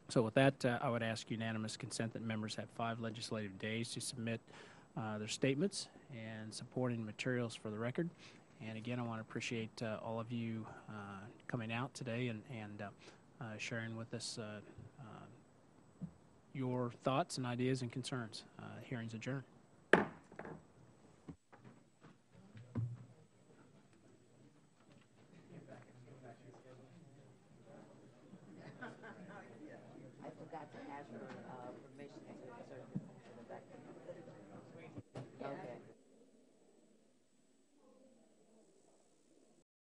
So with that, I would ask unanimous consent that members have 5 legislative days to submit their statements and supporting materials for the record. And again, I want to appreciate all of you coming out today and sharing with us your thoughts and ideas and concerns. Hearing's adjourned. I forgot to ask her